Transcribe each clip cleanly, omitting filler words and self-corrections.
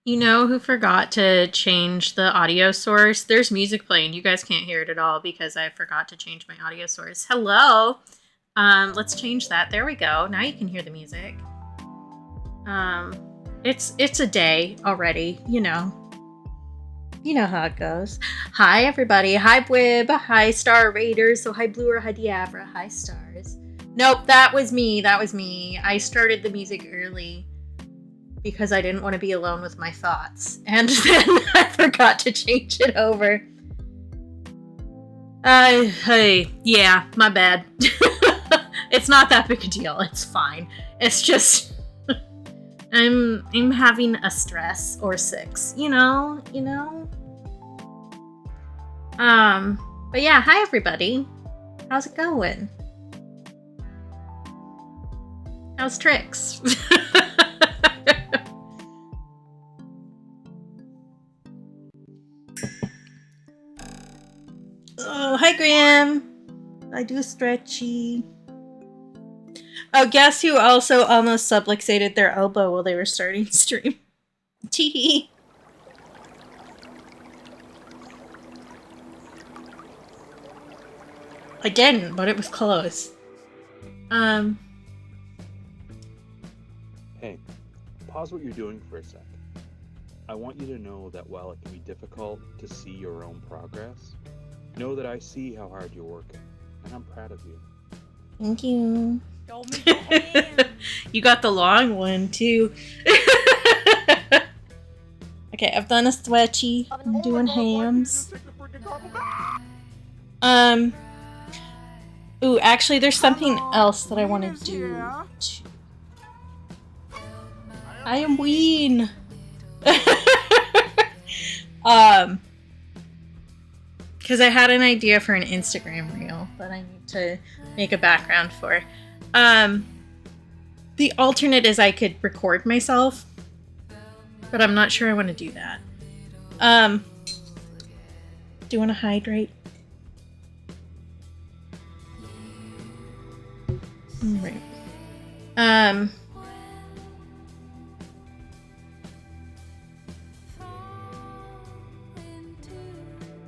You know who forgot to change the audio source? There's music playing. You guys can't hear it at all because I forgot to change my audio source. Hello. Let's change that. There we go. Now you can hear the music. It's a day already, you know. You know how it goes. Hi everybody. Hi Bwib. Hi Star Raiders. So hi Blue or hi Diabra. Hi Stars. Nope, that was me. I started the music early because I didn't want to be alone with my thoughts. And then I forgot to change it over. Yeah, my bad. It's not that big a deal. It's fine. It's just I'm having a stress or 6, you know. But yeah, hi everybody. How's it going? How's Trix? Oh, hi Graham. I do stretchy. Oh, guess who also almost subluxated their elbow while they were starting stream? Tee. I didn't, but it was close. Hey, pause what you're doing for a sec. I want you to know that while it can be difficult to see your own progress, know that I see how hard you're working, and I'm proud of you. Thank you. You got the long one, too. Okay, I've done a stretchy. I'm doing hams. Ooh, actually, there's something else that I want to do. I am Ween. Because I had an idea for an Instagram reel that I need to make a background for. The alternate is I could record myself, but I'm not sure I want to do that. Do you want to hydrate? Right.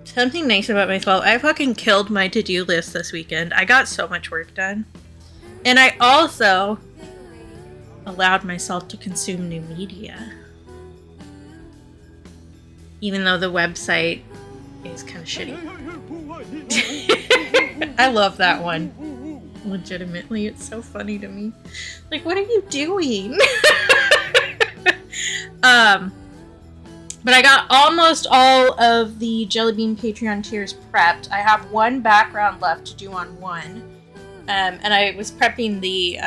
Something nice about myself. I fucking killed my to-do list this weekend. I got so much work done. And I also allowed myself to consume new media. Even though the website is kind of shitty. I love that one. Legitimately, it's so funny to me. Like, what are you doing? But I got almost all of the Jelly Bean Patreon tiers prepped. I have one background left to do on one. And I was prepping the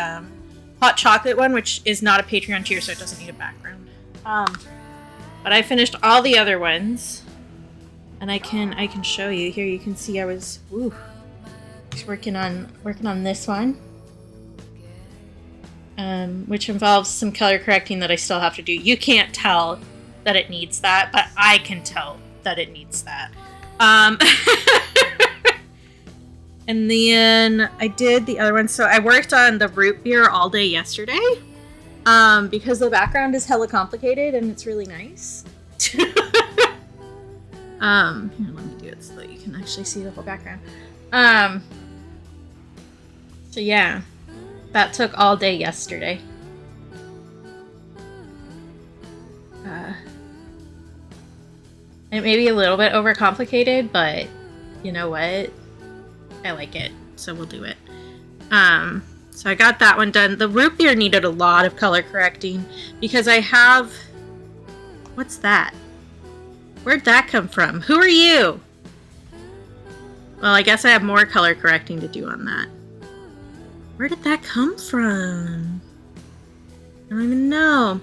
hot chocolate one, which is not a Patreon tier, so it doesn't need a background. But I finished all the other ones. And I can show you. Here you can see I was working on this one. Which involves some color correcting that I still have to do. You can't tell that it needs that, but I can tell that it needs that. And then I did the other one. So I worked on the root beer all day yesterday, because the background is hella complicated and it's really nice. Here, let me do it so that you can actually see the whole background. So yeah, that took all day yesterday. It may be a little bit overcomplicated, but you know what? I like it, so we'll do it. So I got that one done. The root beer needed a lot of color correcting because I have... What's that? Where'd that come from? Who are you? Well, I guess I have more color correcting to do on that. Where did that come from? I don't even know.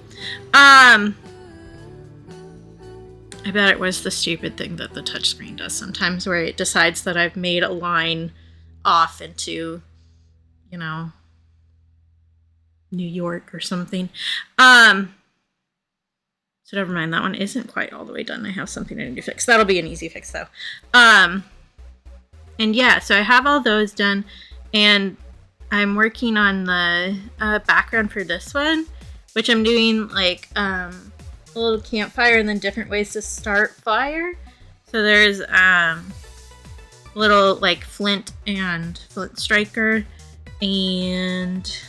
I bet it was the stupid thing that the touchscreen does sometimes, where it decides that I've made a line off into, you know, New York or something. So never mind, that one isn't quite all the way done. I have something I need to fix. That'll be an easy fix, though. And yeah, so I have all those done, and I'm working on the background for this one, which I'm doing, like, a little campfire and then different ways to start fire. So there's little like flint and flint striker, and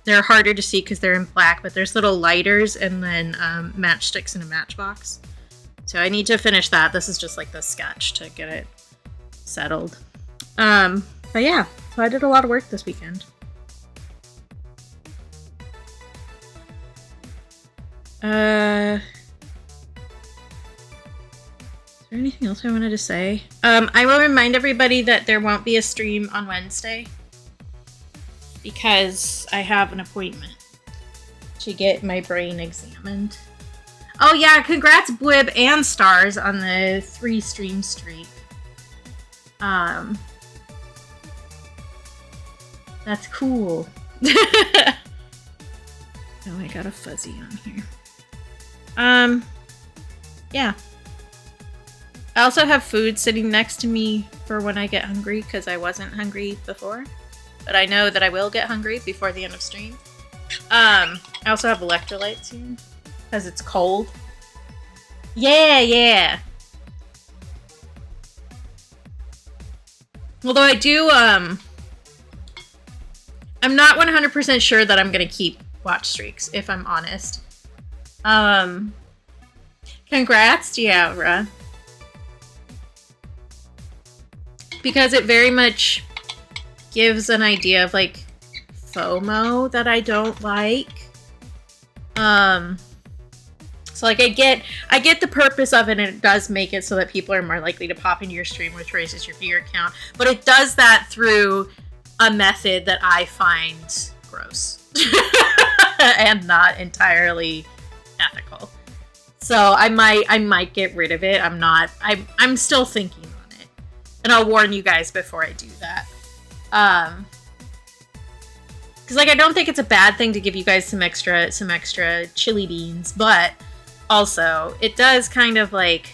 they're harder to see because they're in black, but there's little lighters and then matchsticks in a matchbox. So I need to finish that. This is just like the sketch to get it settled. But yeah, so I did a lot of work this weekend. Is there anything else I wanted to say? I will remind everybody that there won't be a stream on Wednesday because I have an appointment to get my brain examined. Oh yeah, congrats Blib and Stars on the 3 stream streak. That's cool. Oh, I got a fuzzy on here. Yeah. I also have food sitting next to me for when I get hungry, because I wasn't hungry before. But I know that I will get hungry before the end of stream. I also have electrolytes here, because it's cold. Yeah. Although I do, I'm not 100% sure that I'm going to keep watch streaks, if I'm honest. Congrats, Diabra. Because it very much gives an idea of, like, FOMO that I don't like. So, like, I get the purpose of it, and it does make it so that people are more likely to pop into your stream, which raises your viewer count. But it does that through a method that I find gross. And not entirely ethical. So I might get rid of it. I'm still thinking on it. And I'll warn you guys before I do that. Because, like, I don't think it's a bad thing to give you guys some extra chili beans, but also it does kind of, like,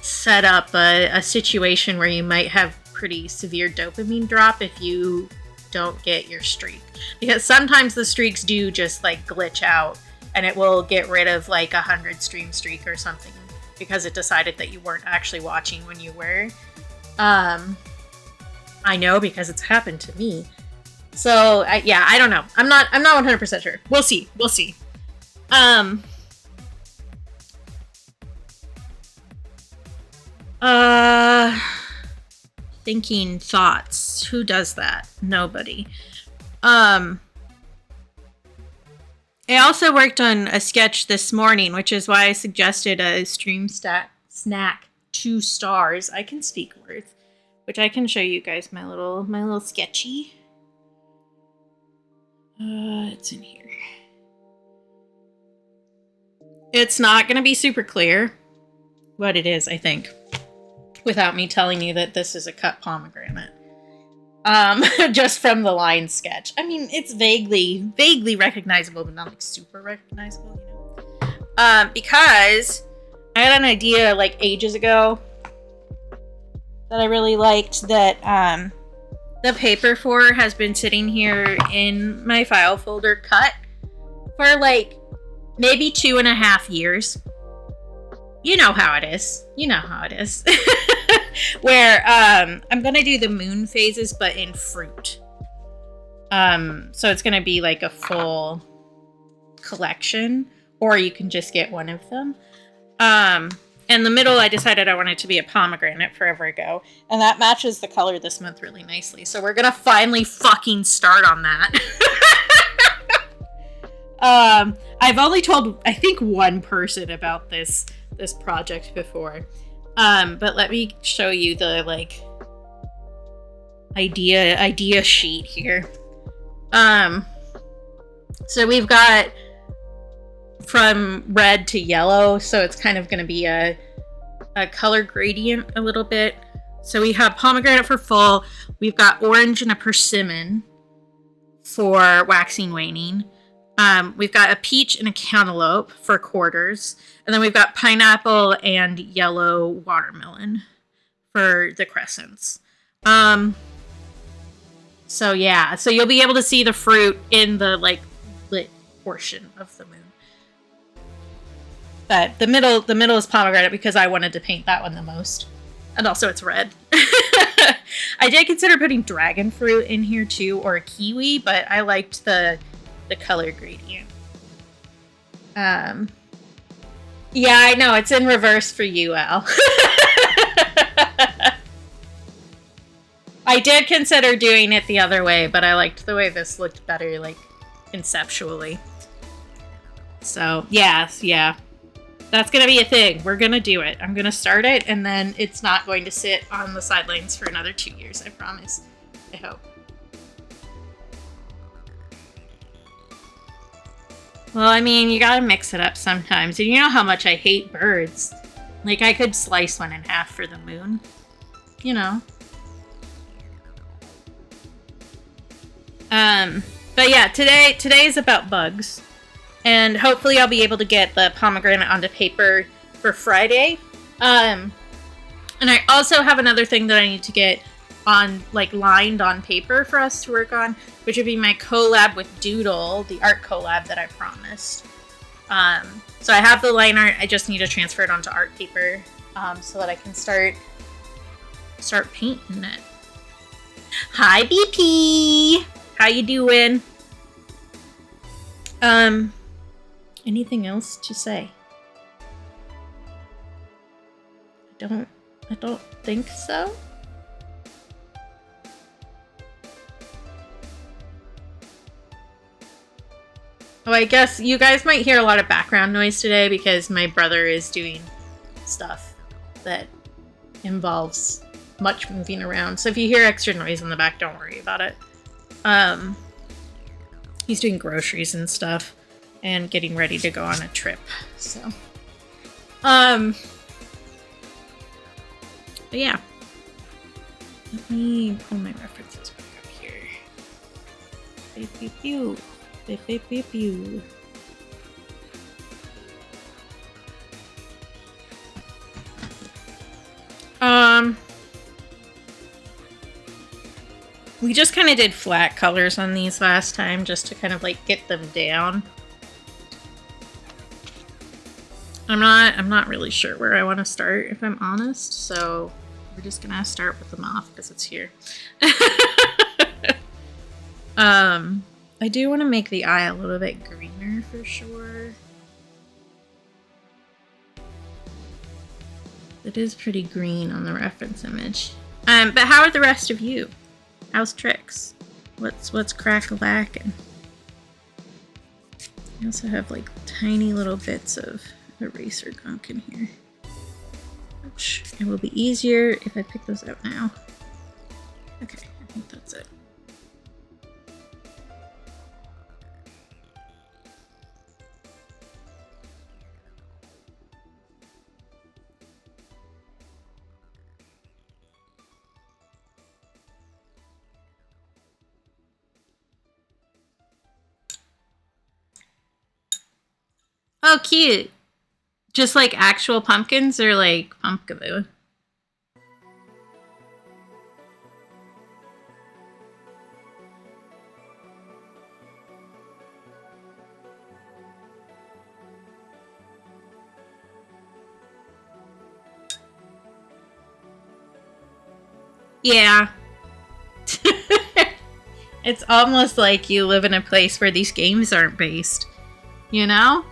set up a situation where you might have pretty severe dopamine drop if you don't get your streak. Because sometimes the streaks do just, like, glitch out, and it will get rid of, like, 100 stream streak or something because it decided that you weren't actually watching when you were. I know because it's happened to me. So, yeah, I don't know. I'm not 100% sure. We'll see. Thinking thoughts. Who does that? Nobody. I also worked on a sketch this morning, which is why I suggested a stream snack 2 stars. I can speak words, which I can show you guys my little sketchy. It's in here. It's not going to be super clear what it is, I think, without me telling you that this is a cut pomegranate. Just from the line sketch. I mean, it's vaguely recognizable, but not, like, super recognizable, you know? Because I had an idea, like, ages ago that I really liked that, the paper for has been sitting here in my file folder cut for, like, maybe 2.5 years. You know how it is. Where, I'm gonna do the moon phases, but in fruit. So it's gonna be like a full collection, or you can just get one of them. In the middle, I decided I wanted to be a pomegranate forever ago, and that matches the color this month really nicely. So we're gonna finally fucking start on that. I've only told, I think, one person about this project before. But let me show you the, like, idea sheet here. So we've got from red to yellow, so it's kind of going to be a color gradient a little bit. So we have pomegranate for full. We've got orange and a persimmon for waxing waning. We've got a peach and a cantaloupe for quarters. And then we've got pineapple and yellow watermelon for the crescents. So yeah, so you'll be able to see the fruit in the, like, portion of the moon. But the middle is pomegranate because I wanted to paint that one the most. And also it's red. I did consider putting dragon fruit in here too, or a kiwi, but I liked the color gradient. Yeah, I know, it's in reverse for you, Al. I did consider doing it the other way, but I liked the way this looked better, like, conceptually. So, yeah. That's gonna be a thing. We're gonna do it. I'm gonna start it, and then it's not going to sit on the sidelines for another 2 years, I promise. I hope. Well, I mean, you gotta mix it up sometimes. And you know how much I hate birds. Like, I could slice one in half for the moon. You know. But yeah, today is about bugs. And hopefully I'll be able to get the pomegranate onto paper for Friday. And I also have another thing that I need to get on, like, lined on paper for us to work on, which would be my collab with Doodle, the art collab that I promised. So I have the line art, I just need to transfer it onto art paper, so that I can start painting it. Hi, BP! How you doing? Anything else to say? I don't think so. Oh, I guess you guys might hear a lot of background noise today because my brother is doing stuff that involves much moving around. So if you hear extra noise in the back, don't worry about it. He's doing groceries and stuff and getting ready to go on a trip. So, but yeah. Let me pull my references back up here. Beep, beep, pew. Beep, beep, beep, pew. We just kind of did flat colors on these last time just to kind of like get them down. I'm not really sure where I want to start, if I'm honest, so we're just gonna start with the moth because it's here. I do want to make the eye a little bit greener for sure. It is pretty green on the reference image. But how are the rest of you? How's tricks? What's crack-a-lackin'? I also have like tiny little bits of eraser gunk in here. Which it will be easier if I pick those out now. Okay, I think that's it. Oh, cute. Just like actual pumpkins or like pumpkaboo? Yeah. It's almost like you live in a place where these games aren't based. You know?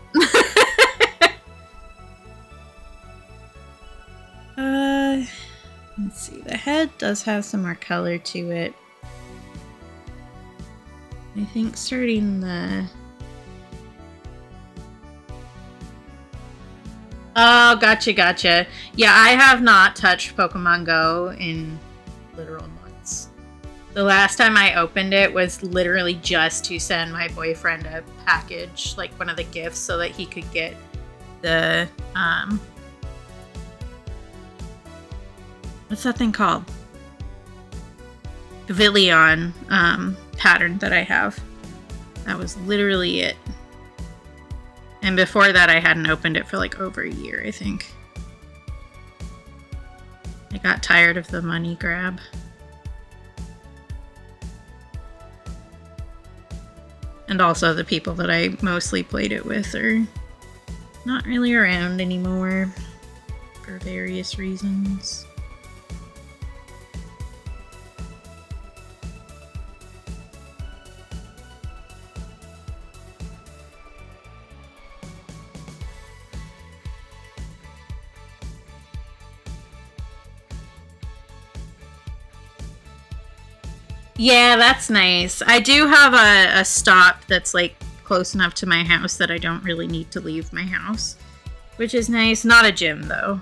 Let's see. The head does have some more color to it. I think starting the... Oh, gotcha. Yeah, I have not touched Pokemon Go in literal months. The last time I opened it was literally just to send my boyfriend a package, like one of the gifts, so that he could get the, what's that thing called? Gavilion, pattern that I have. That was literally it. And before that, I hadn't opened it for like over a year, I think. I got tired of the money grab. And also the people that I mostly played it with are not really around anymore for various reasons. Yeah, that's nice. I do have a stop that's like close enough to my house that I don't really need to leave my house, which is nice. Not a gym though,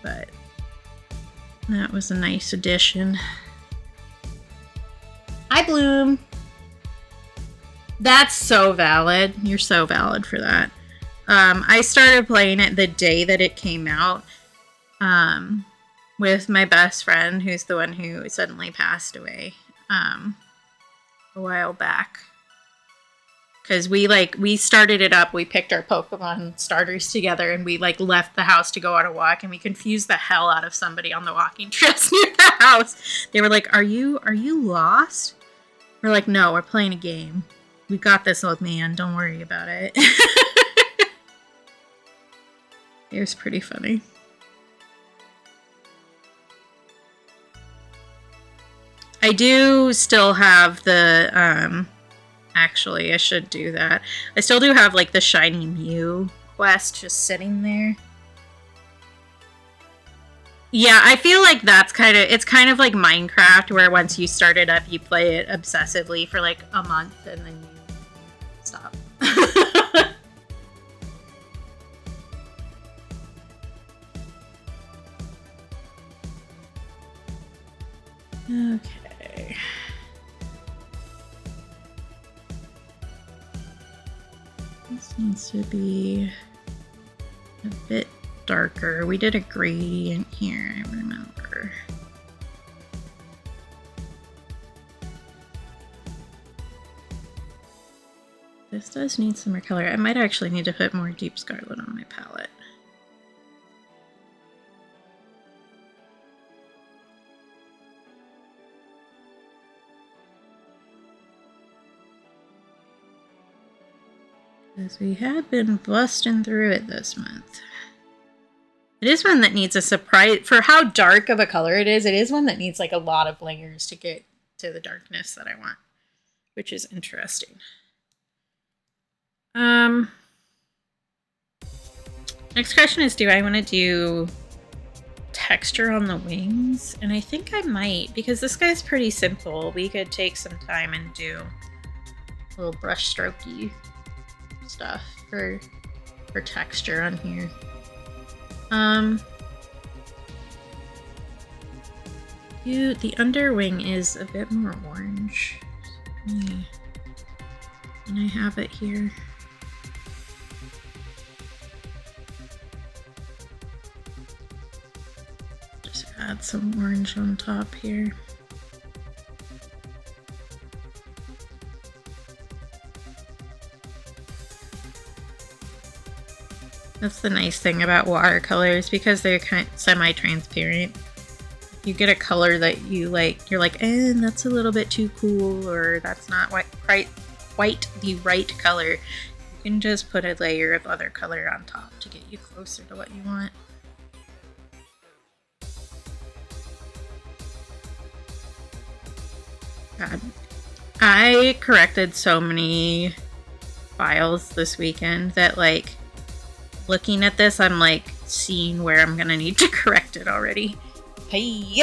but that was a nice addition. Hi, Bloom. That's so valid. You're so valid for that. I started playing it the day that it came out. With my best friend, who's the one who suddenly passed away a while back. Because we started it up, we picked our Pokemon starters together, and we left the house to go on a walk, and we confused the hell out of somebody on the walking trails near the house. They were like, are you lost? We're like, no, we're playing a game. We got this, old man, don't worry about it. It was pretty funny. I do still have the, actually, I should do that. I still do have, the Shiny Mew quest just sitting there. Yeah, I feel like it's kind of like Minecraft, where once you start it up, you play it obsessively for, a month, and then you stop. Okay. This needs to be a bit darker. We did a gradient here, I remember. This does need some more color. I might actually need to put more Deep Scarlet on my palette. Because we have been busting through it this month. It is one that needs a surprise. For how dark of a color it is one that needs a lot of layers to get to the darkness that I want. Which is interesting. Next question is, do I want to do texture on the wings? And I think I might, because this guy's pretty simple. We could take some time and do a little brush strokey stuff for texture on here. The underwing is a bit more orange. And I have it here. Just add some orange on top here. That's the nice thing about watercolors, because they're kind of semi-transparent. You get a color that you like, you're like, that's a little bit too cool, or that's not quite the right color. You can just put a layer of other color on top to get you closer to what you want. God, I corrected so many files this weekend that looking at this, I'm seeing where I'm gonna need to correct it already. Hey.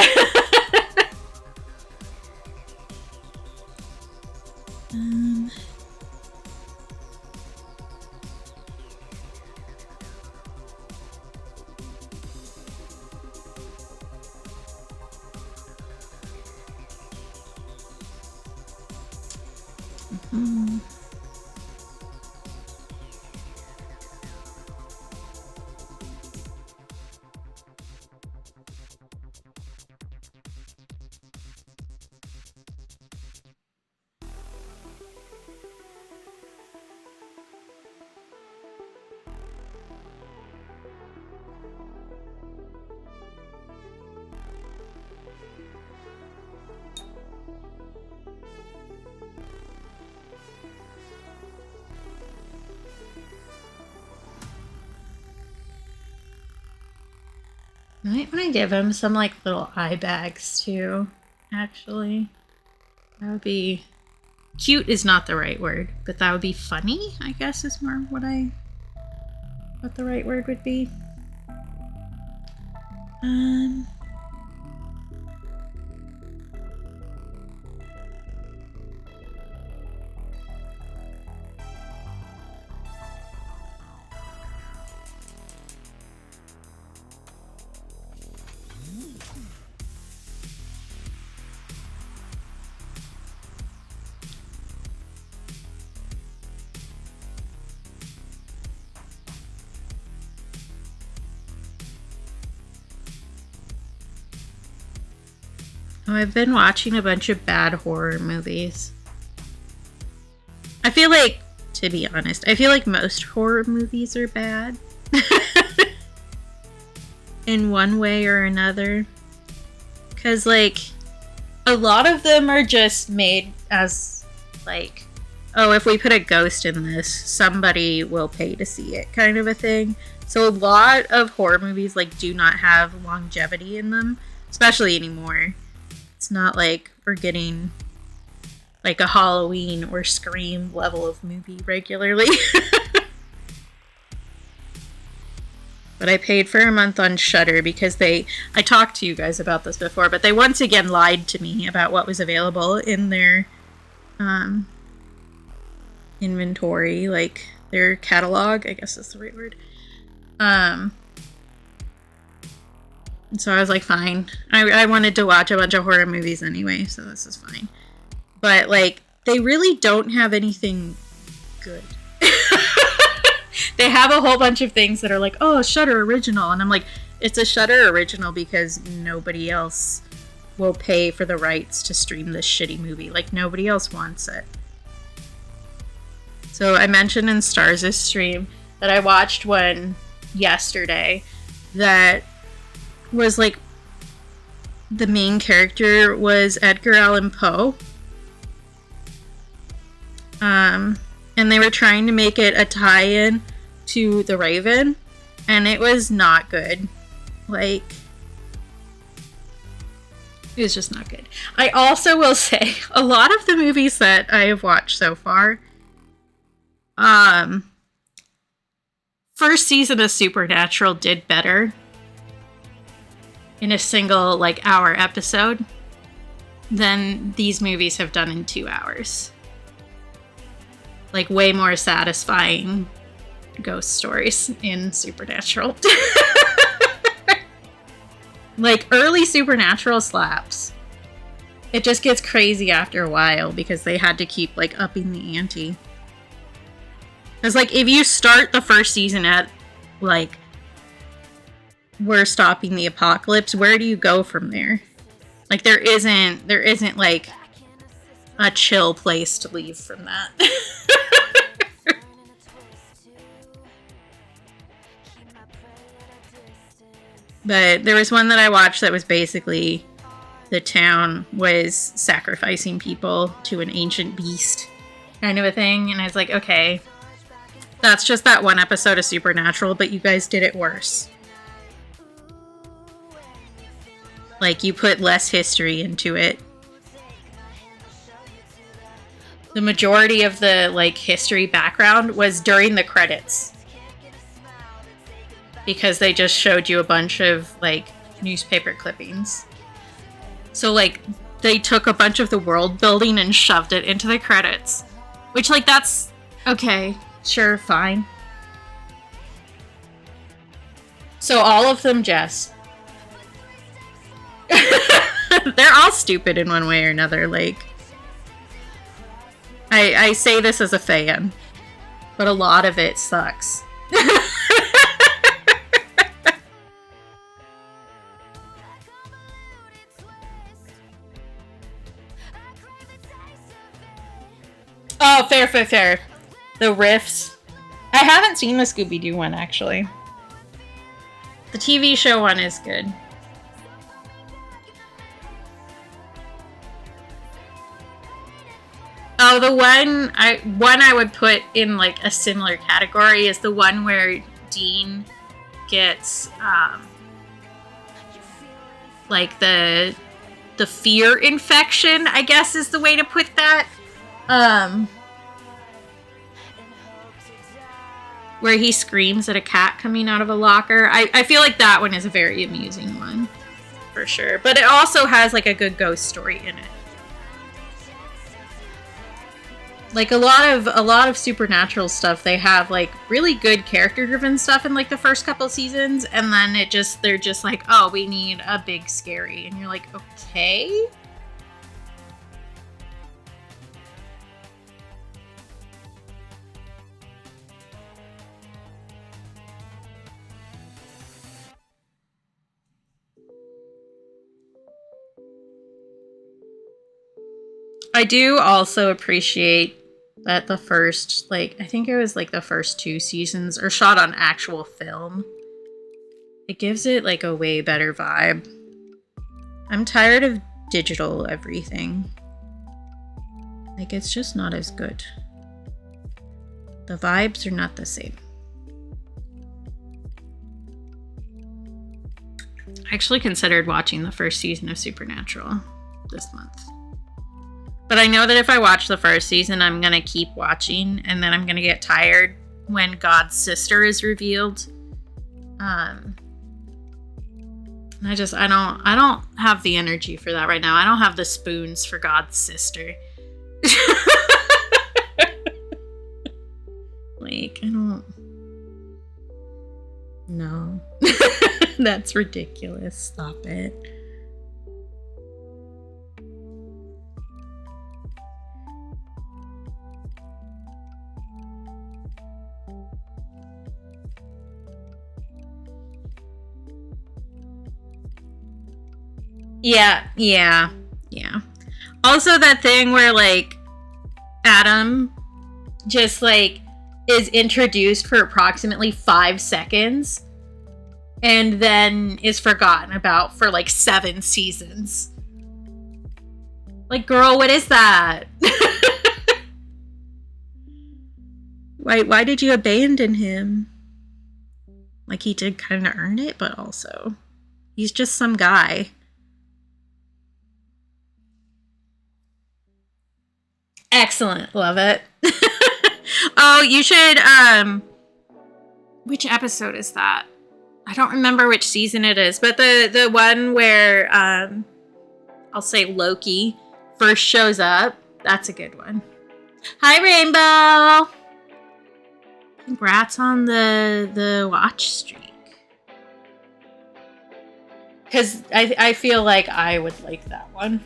I might want to give him some like little eye bags too, actually. That would be cute is not the right word, but that would be funny, I guess is more what the right word would be. Oh, I've been watching a bunch of bad horror movies. I feel like, to be honest, I feel like most horror movies are bad. In one way or another. Because, like, a lot of them are just made as, like, oh, if we put a ghost in this, somebody will pay to see it, kind of a thing. So a lot of horror movies, like, do not have longevity in them, especially anymore. It's not like we're getting like a Halloween or Scream level of movie regularly. But I paid for a month on Shudder because I talked to you guys about this before, but they once again lied to me about what was available in their inventory, like their catalog, I guess that's the right word. So I was like, fine. I wanted to watch a bunch of horror movies anyway, so this is fine. But, like, they really don't have anything good. They have a whole bunch of things that are like, oh, Shudder original. And I'm like, it's a Shudder original because nobody else will pay for the rights to stream this shitty movie. Like, nobody else wants it. So I mentioned in Stars' stream that I watched one yesterday that was like the main character was Edgar Allan Poe. And they were trying to make it a tie-in to The Raven, and it was not good. Like, it was just not good. I also will say, a lot of the movies that I have watched so far, first season of Supernatural did better in a single, like, hour episode than these movies have done in 2 hours. Like, way more satisfying ghost stories in Supernatural. Like, early Supernatural slaps. It just gets crazy after a while because they had to keep, like, upping the ante. Because, like, if you start the first season at, like, we're stopping the apocalypse, where do you go from there? Like, there isn't like a chill place to leave from that. But there was one that I watched that was basically the town was sacrificing people to an ancient beast kind of a thing, and I was like, okay, that's just that one episode of Supernatural, but you guys did it worse. Like, you put less history into it. The majority of the, like, history background was during the credits. Because they just showed you a bunch of, like, newspaper clippings. So, like, they took a bunch of the world building and shoved it into the credits. Which, like, that's... okay, sure, fine. So all of them, Jess... they're all stupid in one way or another. Like, I say this as a fan, but a lot of it sucks. Oh, fair. The riffs. I haven't seen the Scooby-Doo one, actually. The TV show one is good. Oh, the one I would put in, like, a similar category is the one where Dean gets like the fear infection, I guess is the way to put that. Where he screams at a cat coming out of a locker. I feel like that one is a very amusing one, for sure. But it also has like a good ghost story in it. Like a lot of Supernatural stuff, they have like really good character driven stuff in like the first couple seasons, and then they're just like, oh, we need a big scary, and you're like, okay. I do also appreciate that the first, like, I think it was like the first 2 seasons are shot on actual film. It gives it like a way better vibe. I'm tired of digital everything. Like, it's just not as good. The vibes are not the same. I actually considered watching the first season of Supernatural this month. But I know that if I watch the first season, I'm going to keep watching, and then I'm going to get tired when God's sister is revealed. I don't have the energy for that right now. I don't have the spoons for God's sister. Like, I don't... No. That's ridiculous. Stop it. Yeah. Also that thing where, like, Adam just, like, is introduced for approximately 5 seconds and then is forgotten about for, like, 7 seasons. Like, girl, what is that? Why did you abandon him? Like, he did kind of earn it, but also, he's just some guy. Excellent. Love it. Oh, you should, which episode is that? I don't remember which season it is, but the one where, I'll say Loki first shows up. That's a good one. Hi, Rainbow. Congrats on the watch streak. Because I feel like I would like that one.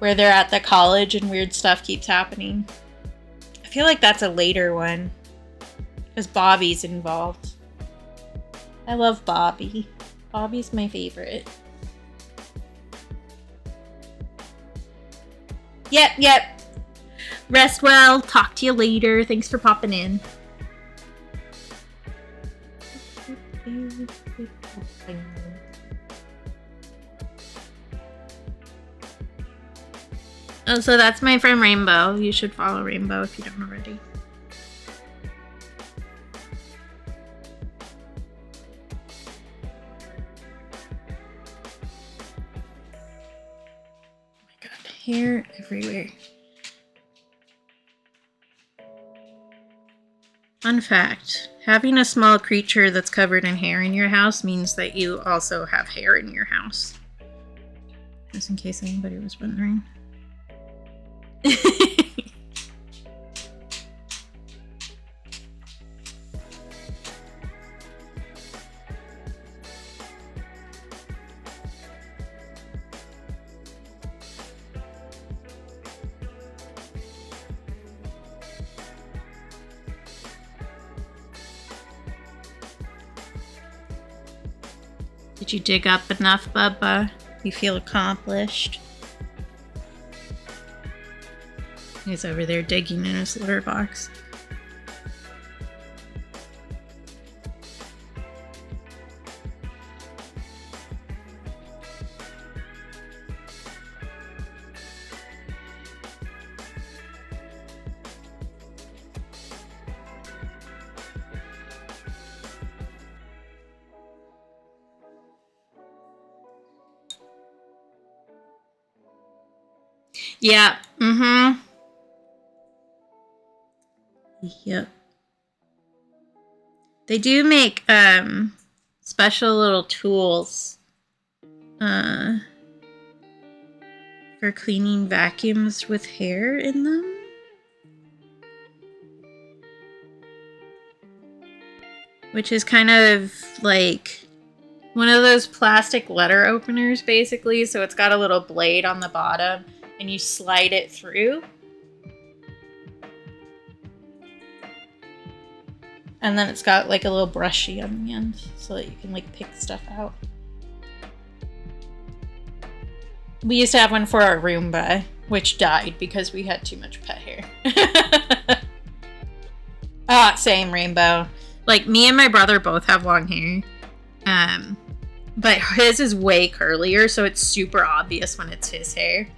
Where they're at the college and weird stuff keeps happening. I feel like that's a later one. Because Bobby's involved. I love Bobby. Bobby's my favorite. Yep. Rest well. Talk to you later. Thanks for popping in. Oh, so that's my friend Rainbow. You should follow Rainbow if you don't already. Oh my god, hair everywhere. Fun fact, having a small creature that's covered in hair in your house means that you also have hair in your house. Just in case anybody was wondering. Did you dig up enough, Bubba? You feel accomplished? He's over there digging in his litter box. Yeah. Mm-hmm. Yep. They do make special little tools for cleaning vacuums with hair in them. Which is kind of like one of those plastic letter openers, basically. So it's got a little blade on the bottom and you slide it through. And then it's got like a little brushy on the end so that you can like pick stuff out. We used to have one for our Roomba, which died because we had too much pet hair. Same, Rainbow. Like, me and my brother both have long hair. But his is way curlier, so it's super obvious when it's his hair.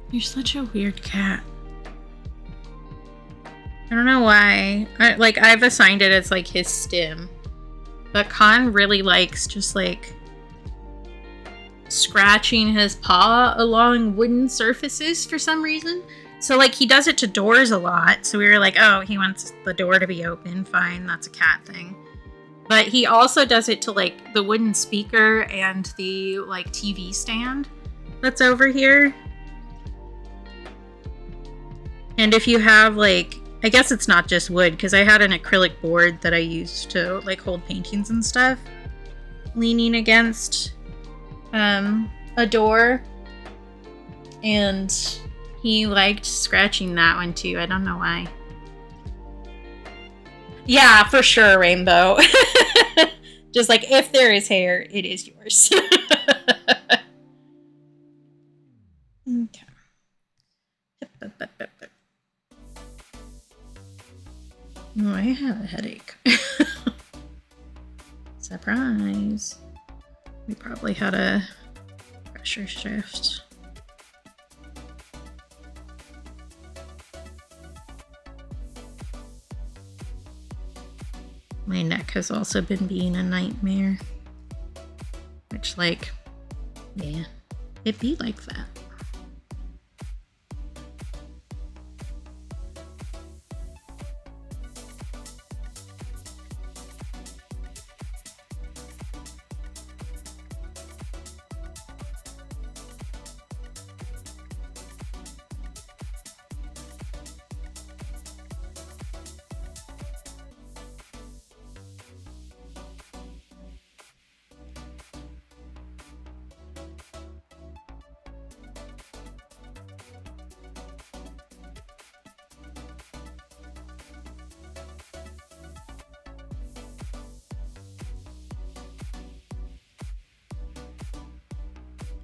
You're such a weird cat. I don't know why. I've assigned it as like his stim. But Khan really likes just like scratching his paw along wooden surfaces for some reason. So like he does it to doors a lot. So we were like, oh, he wants the door to be open. Fine, that's a cat thing. But he also does it to like the wooden speaker and the like TV stand that's over here. And if you have like, I guess it's not just wood, because I had an acrylic board that I used to like hold paintings and stuff leaning against a door, and he liked scratching that one too. I don't know why. Yeah, for sure, Rainbow. Just like, if there is hair, it is yours. Okay. Oh, I have a headache. Surprise. We probably had a pressure shift. My neck has also been being a nightmare. Which, like, yeah, it'd be like that.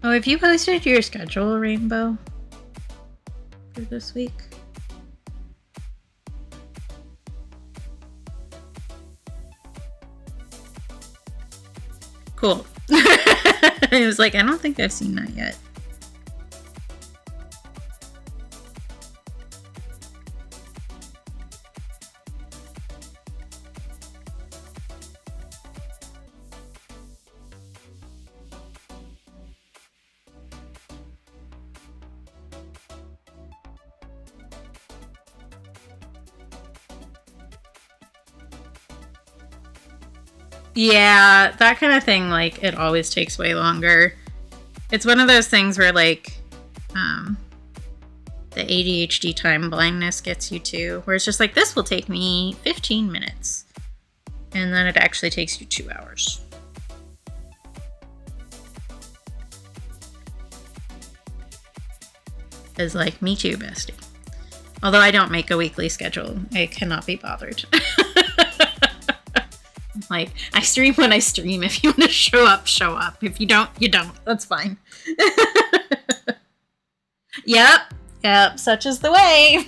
Oh, have you posted your schedule, Rainbow, for this week? Cool. I was like, I don't think I've seen that yet. Yeah, that kind of thing, like, it always takes way longer. It's one of those things where, like, the ADHD time blindness gets you too, where it's just like, this will take me 15 minutes. And then it actually takes you 2 hours. It's like, me too, bestie. Although I don't make a weekly schedule. I cannot be bothered. Like, I stream when I stream. If you want to show up, show up. If you don't, you don't. That's fine. Yep, such is the way.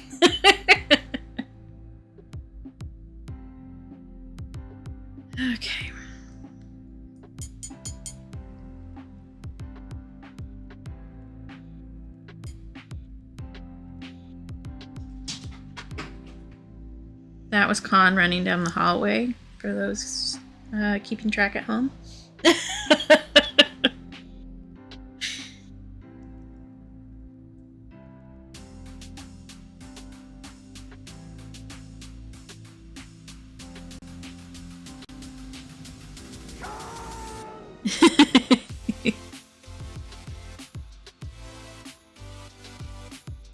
Okay. That was Con running down the hallway for those keeping track at home.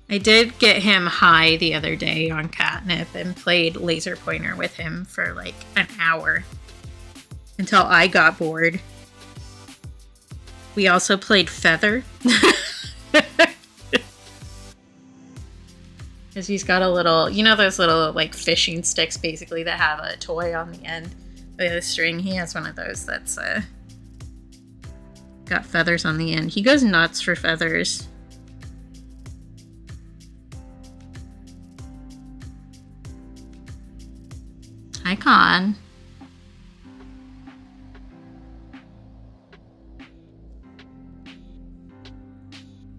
I did get him high the other day on catnip and played laser pointer with him for like an hour until I got bored. We also played feather. Because he's got a little, you know those little like fishing sticks basically that have a toy on the end with a string? He has one of those that's got feathers on the end. He goes nuts for feathers. Hi, Con.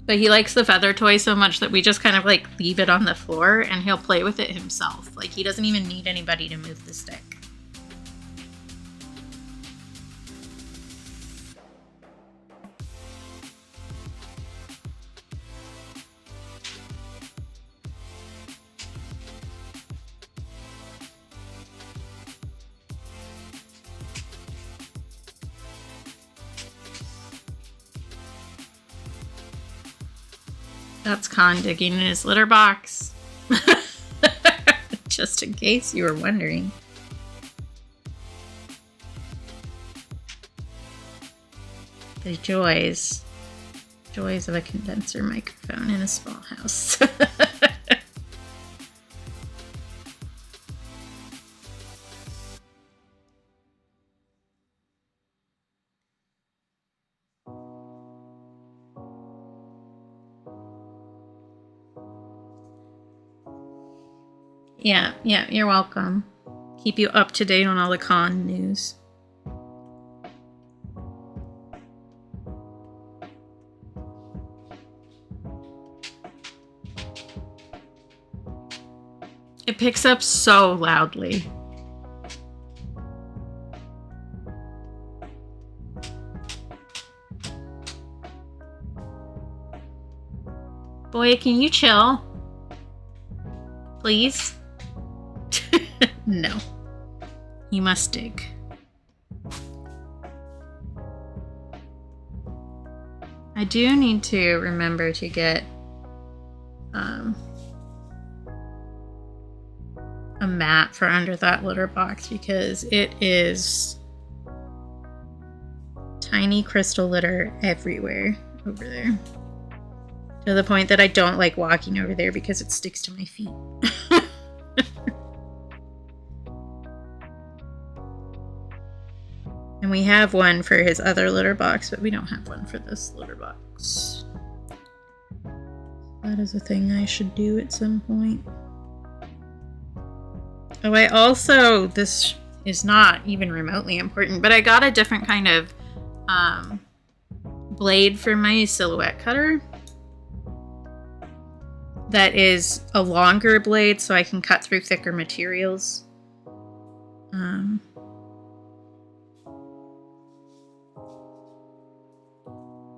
But he likes the feather toy so much that we just kind of like leave it on the floor and he'll play with it himself. Like, he doesn't even need anybody to move the stick. That's Con digging in his litter box. Just in case you were wondering. The joys of a condenser microphone in a small house. Yeah, you're welcome. Keep you up to date on all the con news. It picks up so loudly. Boy, can you chill? Please? No. You must dig. I do need to remember to get a mat for under that litter box because it is tiny crystal litter everywhere over there. To the point that I don't like walking over there because it sticks to my feet. And we have one for his other litter box, but we don't have one for this litter box. That is a thing I should do at some point. Oh, I also, this is not even remotely important, but I got a different kind of blade for my silhouette cutter. That is a longer blade, so I can cut through thicker materials.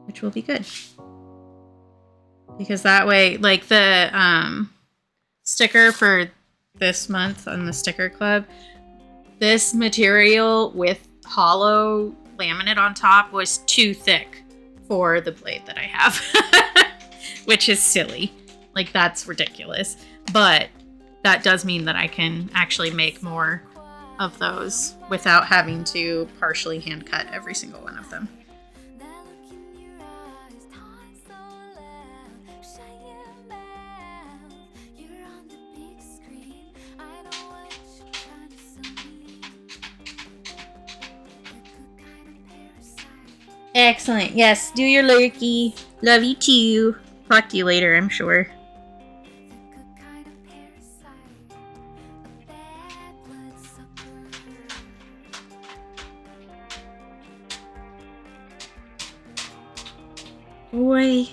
Which will be good. Because that way, like the sticker for this month on the sticker club, this material with hollow laminate on top was too thick for the blade that I have. Which is silly. Like, that's ridiculous. But that does mean that I can actually make more of those without having to partially hand cut every single one of them. Excellent. Yes, do your lurky. Love you too. Talk to you later, I'm sure. Boy.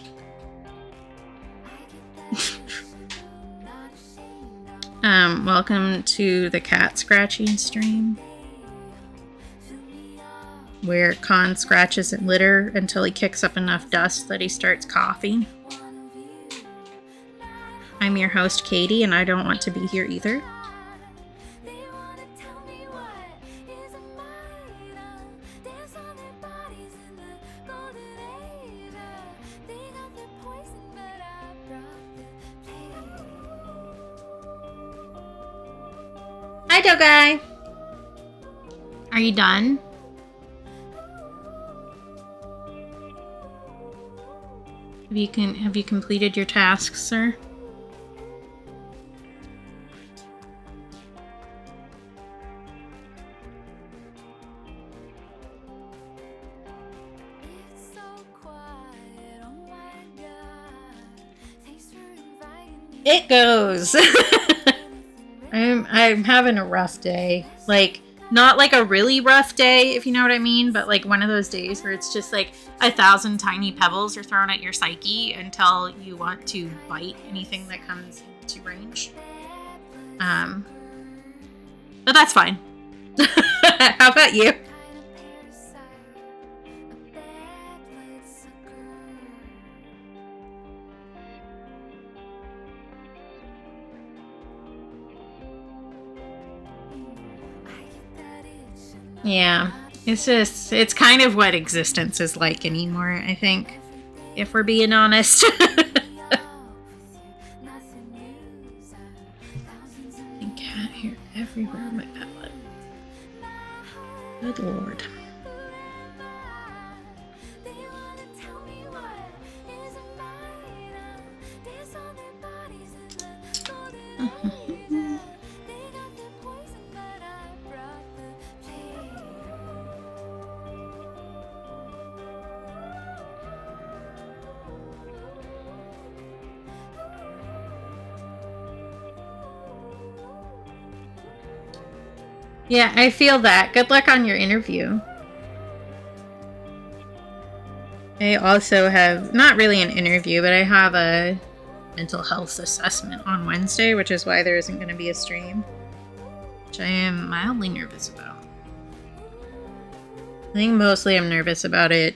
Welcome to the cat scratching stream, where Khan scratches at litter until he kicks up enough dust that he starts coughing. I'm your host, Katie, and I don't want to be here either. Hi, Dogai! Are you done? Have you completed your tasks, sir? It goes. I'm having a rough day. Like, not like a really rough day, if you know what I mean, but like one of those days where it's just like 1,000 tiny pebbles are thrown at your psyche until you want to bite anything that comes into range. But that's fine. How about you? Yeah, it's kind of what existence is like anymore, I think, if we're being honest. And cat hair everywhere on my palette. Good lord. Yeah, I feel that. Good luck on your interview. I also have, not really an interview, but I have a mental health assessment on Wednesday, which is why there isn't going to be a stream, which I am mildly nervous about. I think mostly I'm nervous about it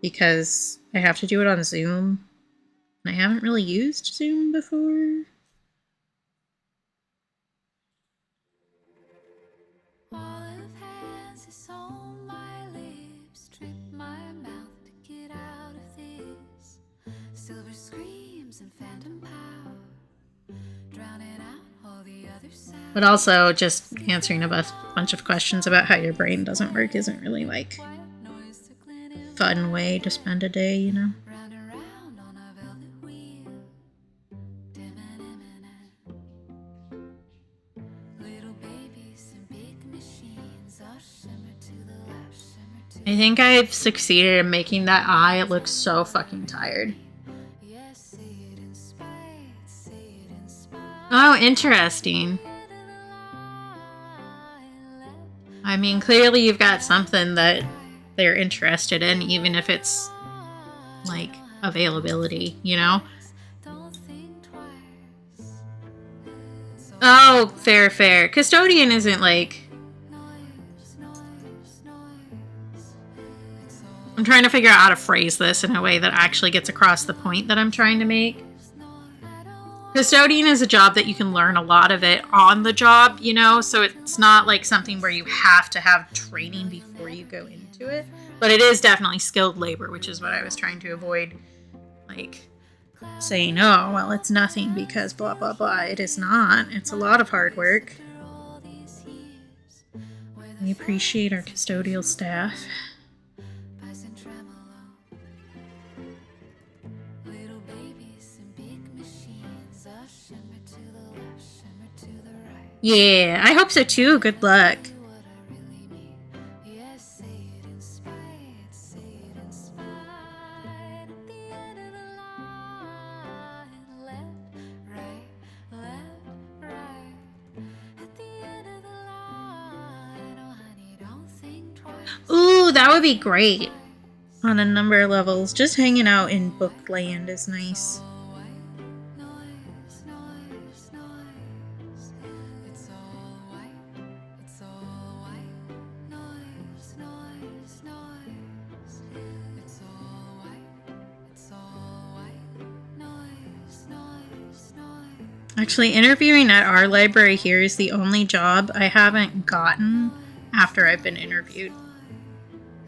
because I have to do it on Zoom, and I haven't really used Zoom before. But also, just answering a bunch of questions about how your brain doesn't work isn't really, like, a fun way to spend a day, you know? I think I've succeeded in making that eye look so fucking tired. Oh, interesting. I mean, clearly you've got something that they're interested in, even if it's, like, availability, you know? Oh, fair. Custodian isn't, like... I'm trying to figure out how to phrase this in a way that actually gets across the point that I'm trying to make. Custodian is a job that you can learn a lot of it on the job, you know? So it's not like something where you have to have training before you go into it. But it is definitely skilled labor, which is what I was trying to avoid. Like, saying, oh, well, it's nothing because blah, blah, blah. It is not. It's a lot of hard work. We appreciate our custodial staff. Yeah, I hope so too. Good luck. Ooh, that would be great. On a number of levels. Just hanging out in book land is nice. Actually, interviewing at our library here is the only job I haven't gotten after I've been interviewed.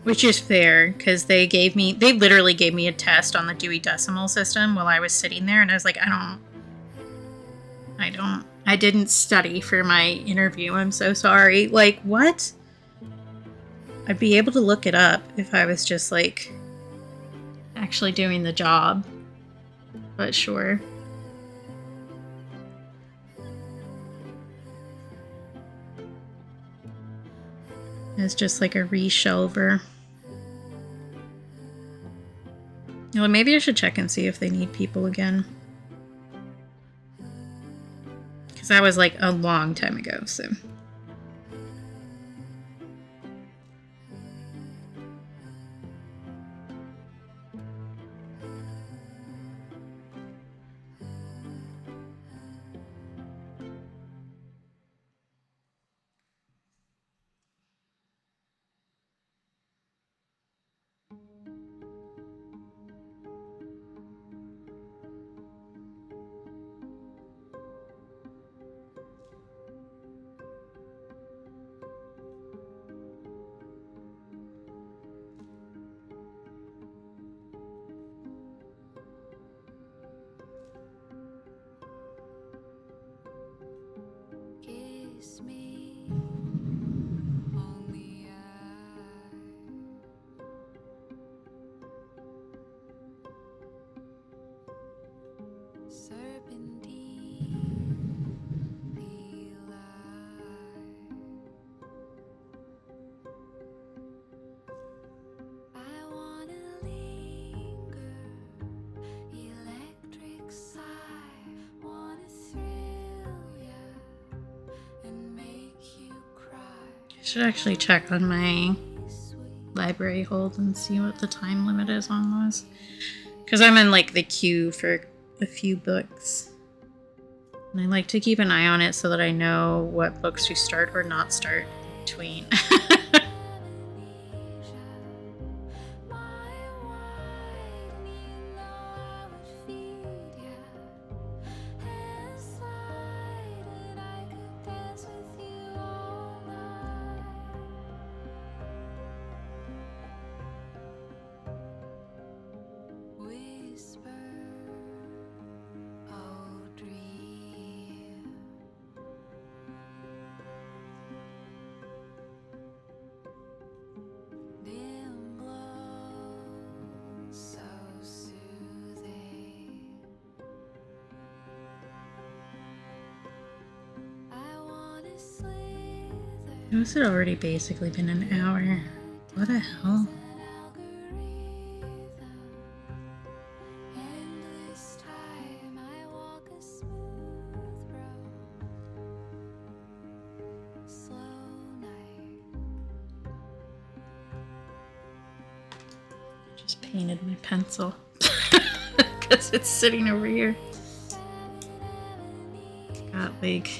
Which is fair, because they literally gave me a test on the Dewey Decimal System while I was sitting there, and I was like, I didn't study for my interview, I'm so sorry. Like, what? I'd be able to look it up if I was just, like, actually doing the job. But sure. It's just like a reshelver. Well, maybe I should check and see if they need people again. Because that was like a long time ago, so... I should actually check on my library hold and see what the time limit is on those. Because I'm in like the queue for a few books. And I like to keep an eye on it so that I know what books to start or not start between. It had already basically been an hour. What the hell? Just painted my pencil because it's sitting over here. Got like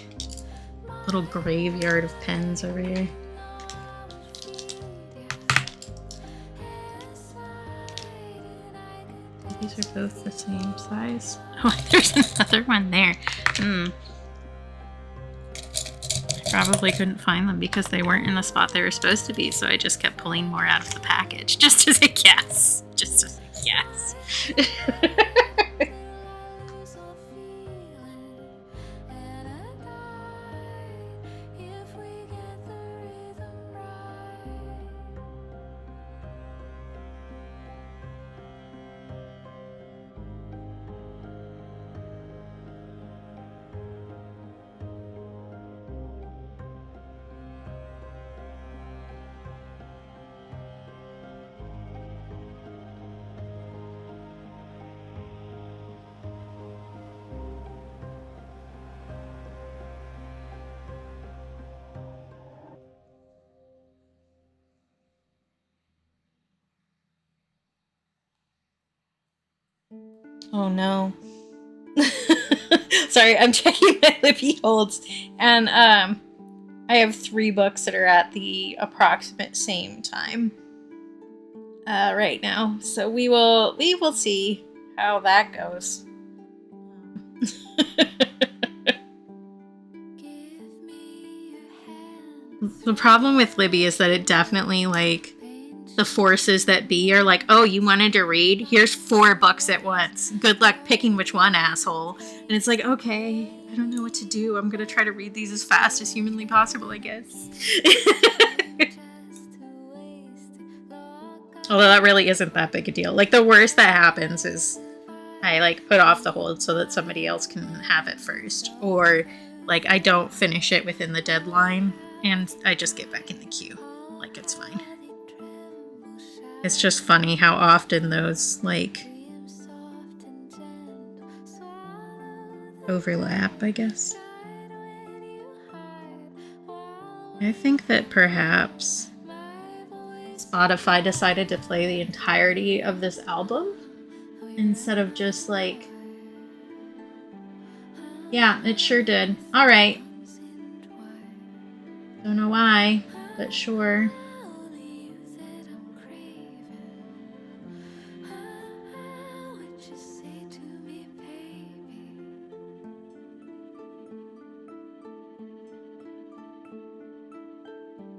little graveyard of pens over here. These are both the same size. Oh, there's another one there. I probably couldn't find them because they weren't in the spot they were supposed to be, so I just kept pulling more out of the package just as a guess. Just as a guess. Oh no. Sorry, I'm checking my Libby holds, and I have 3 books that are at the approximate same time right now. So we will see how that goes. The problem with Libby is that it definitely, like, the forces that be are like, oh, you wanted to read? Here's 4 books at once. Good luck picking which one, asshole. And it's like, okay, I don't know what to do. I'm gonna try to read these as fast as humanly possible, I guess. Although that really isn't that big a deal. Like, the worst that happens is I, like, put off the hold so that somebody else can have it first. Or, like, I don't finish it within the deadline and I just get back in the queue. Like, it's fine. It's just funny how often those, like, overlap, I guess. I think that perhaps Spotify decided to play the entirety of this album instead of just, like... Yeah, it sure did. Alright. Don't know why, but sure.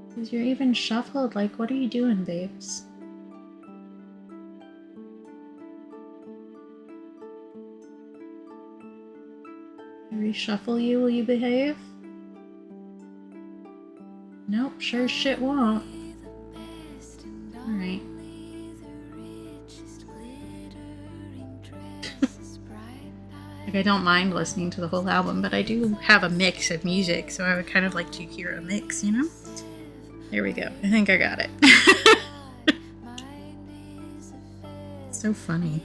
Because you're even shuffled. Like, what are you doing, babes? I reshuffle you, will you behave? Nope, sure shit won't. Alright. Like, I don't mind listening to the whole album, but I do have a mix of music, so I would kind of like to hear a mix, you know? There we go. I think I got it. So funny.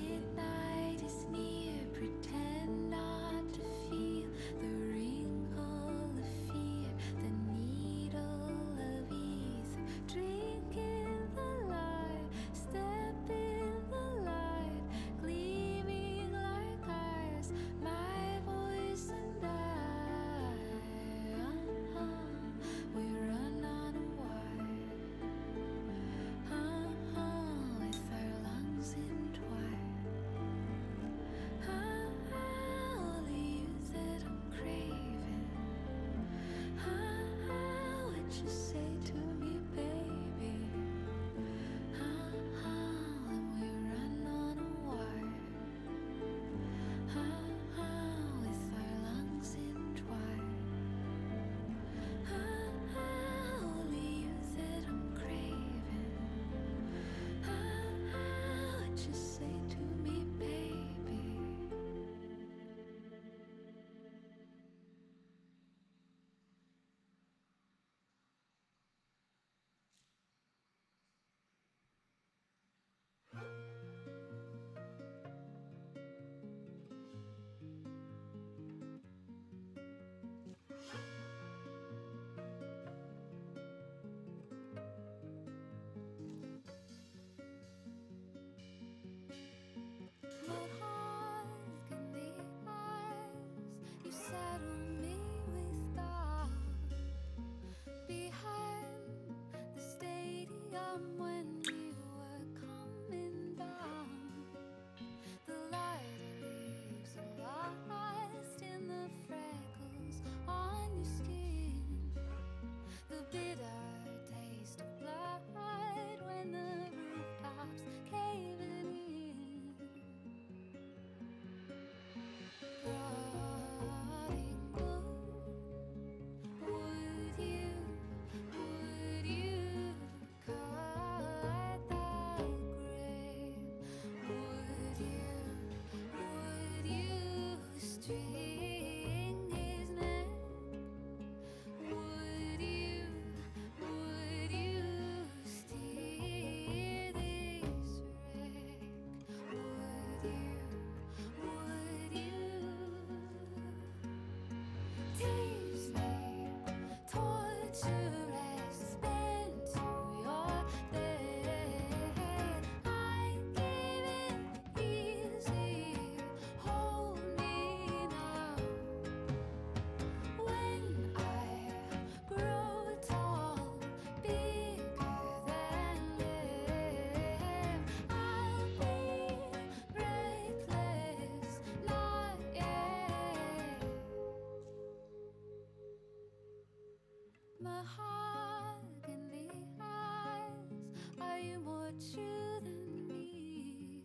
mahogany eyes, are you more true than me?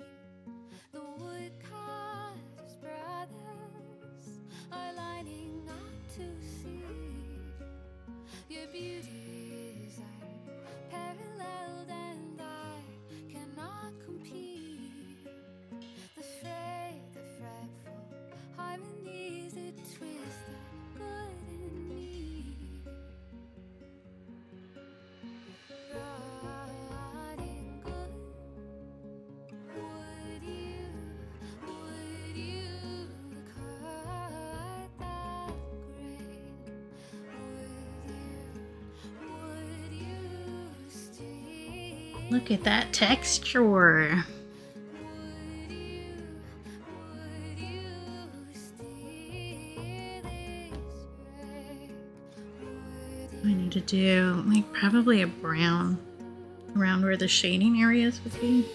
The woodcutter's brothers are lining up to see your beauty is unparalleled, and I cannot compete. The frayed, the fretful harmonies that twist the good in me. Rotting good. Would you cut that grain? Would you steal? Look at that texture. Would you steal this red? I need to do like probably a brown around where the shading areas would be.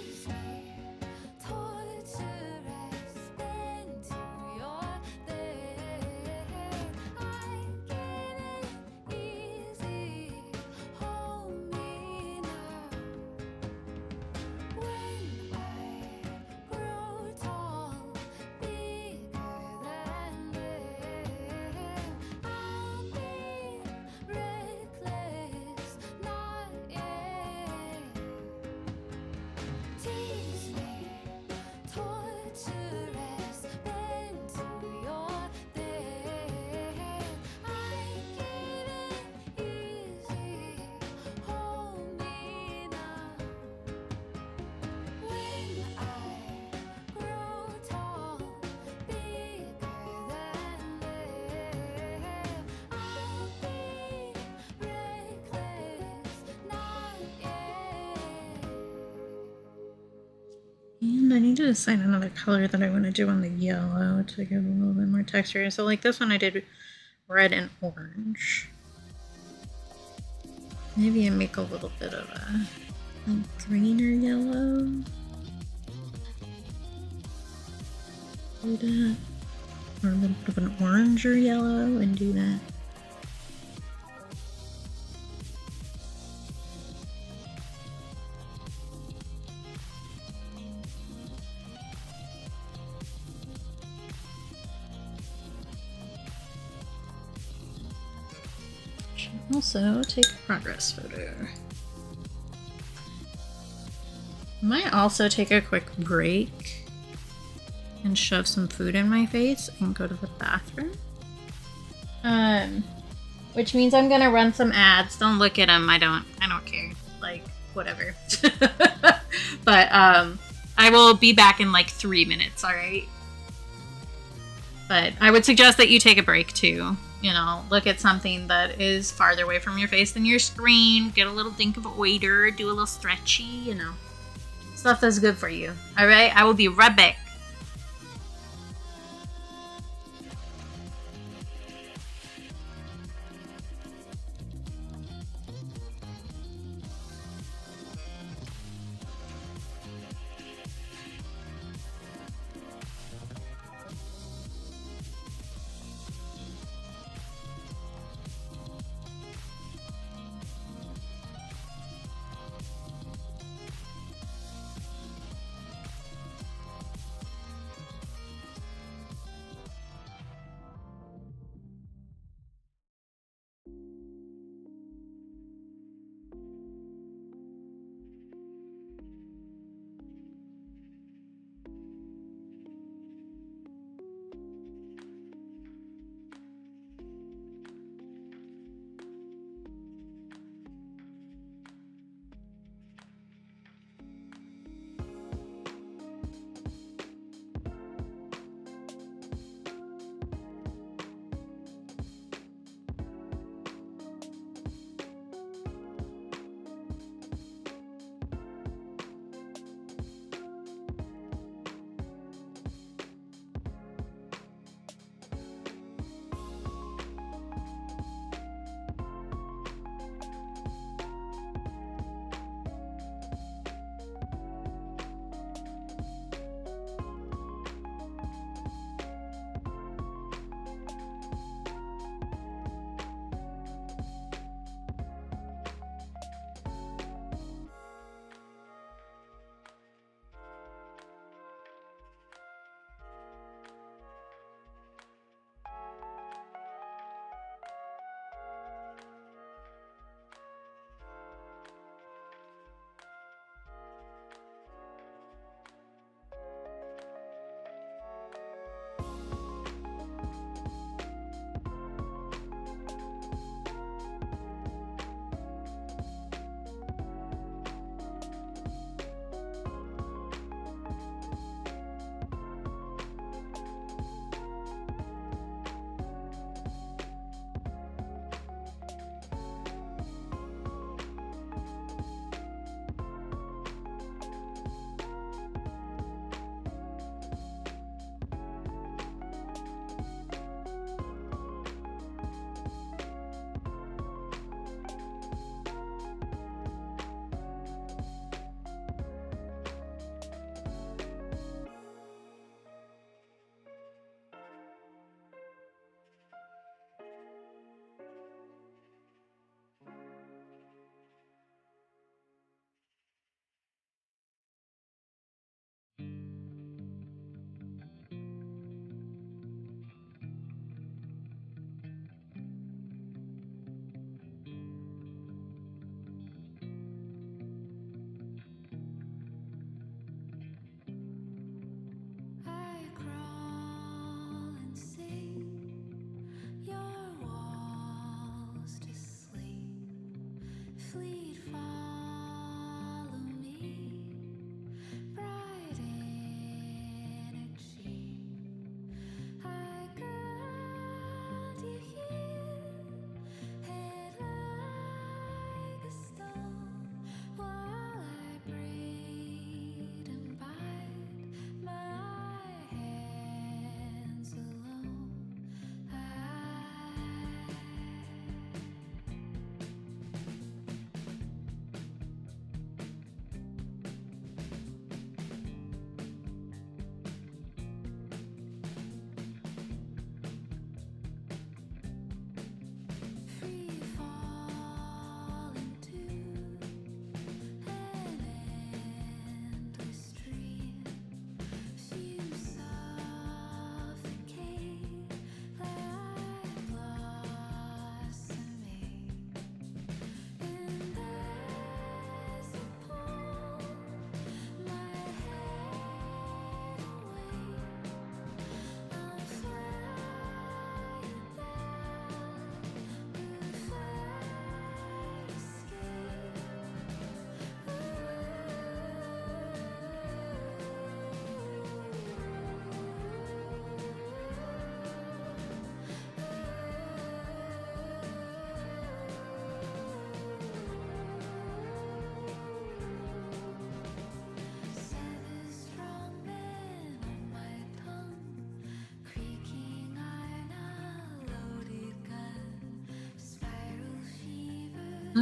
And I need to decide another color that I want to do on the yellow to give a little bit more texture. So like this one I did red and orange. Maybe I make a little bit of a greener yellow. Do that. Or a little bit of an orange or yellow and do that. Also, take a progress photo. I might also take a quick break and shove some food in my face and go to the bathroom. Which means I'm gonna run some ads. Don't look at them. I don't care. Like, whatever. But I will be back in like 3 minutes. All right. But I would suggest that you take a break too. You know, look at something that is farther away from your face than your screen. Get a little think of waiter. Do a little stretchy, you know. Stuff that's good for you. Alright? I will be right back.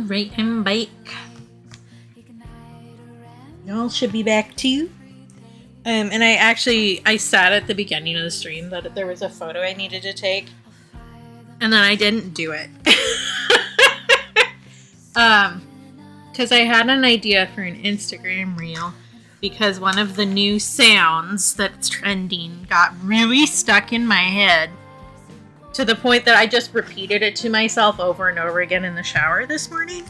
Alright, I'm back. Y'all should be back too. And I sat at the beginning of the stream that there was a photo I needed to take, and then I didn't do it. Because I had an idea for an Instagram reel, because one of the new sounds that's trending got really stuck in my head to the point that I just repeated it to myself over and over again in the shower this morning.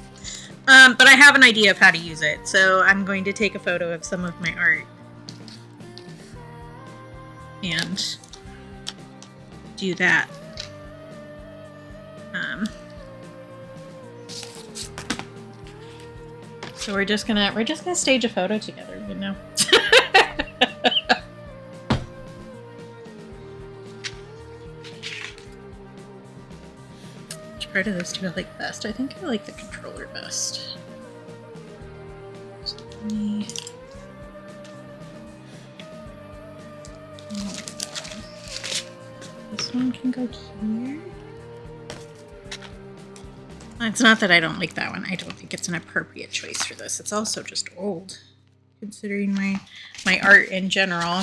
But I have an idea of how to use it, so I'm going to take a photo of some of my art and do that. So we're just gonna stage a photo together, you know. Which part of this do I like best? I think I like the controller best. So let me... This one can go here. It's not that I don't like that one. I don't think it's an appropriate choice for this. It's also just old, considering my art in general.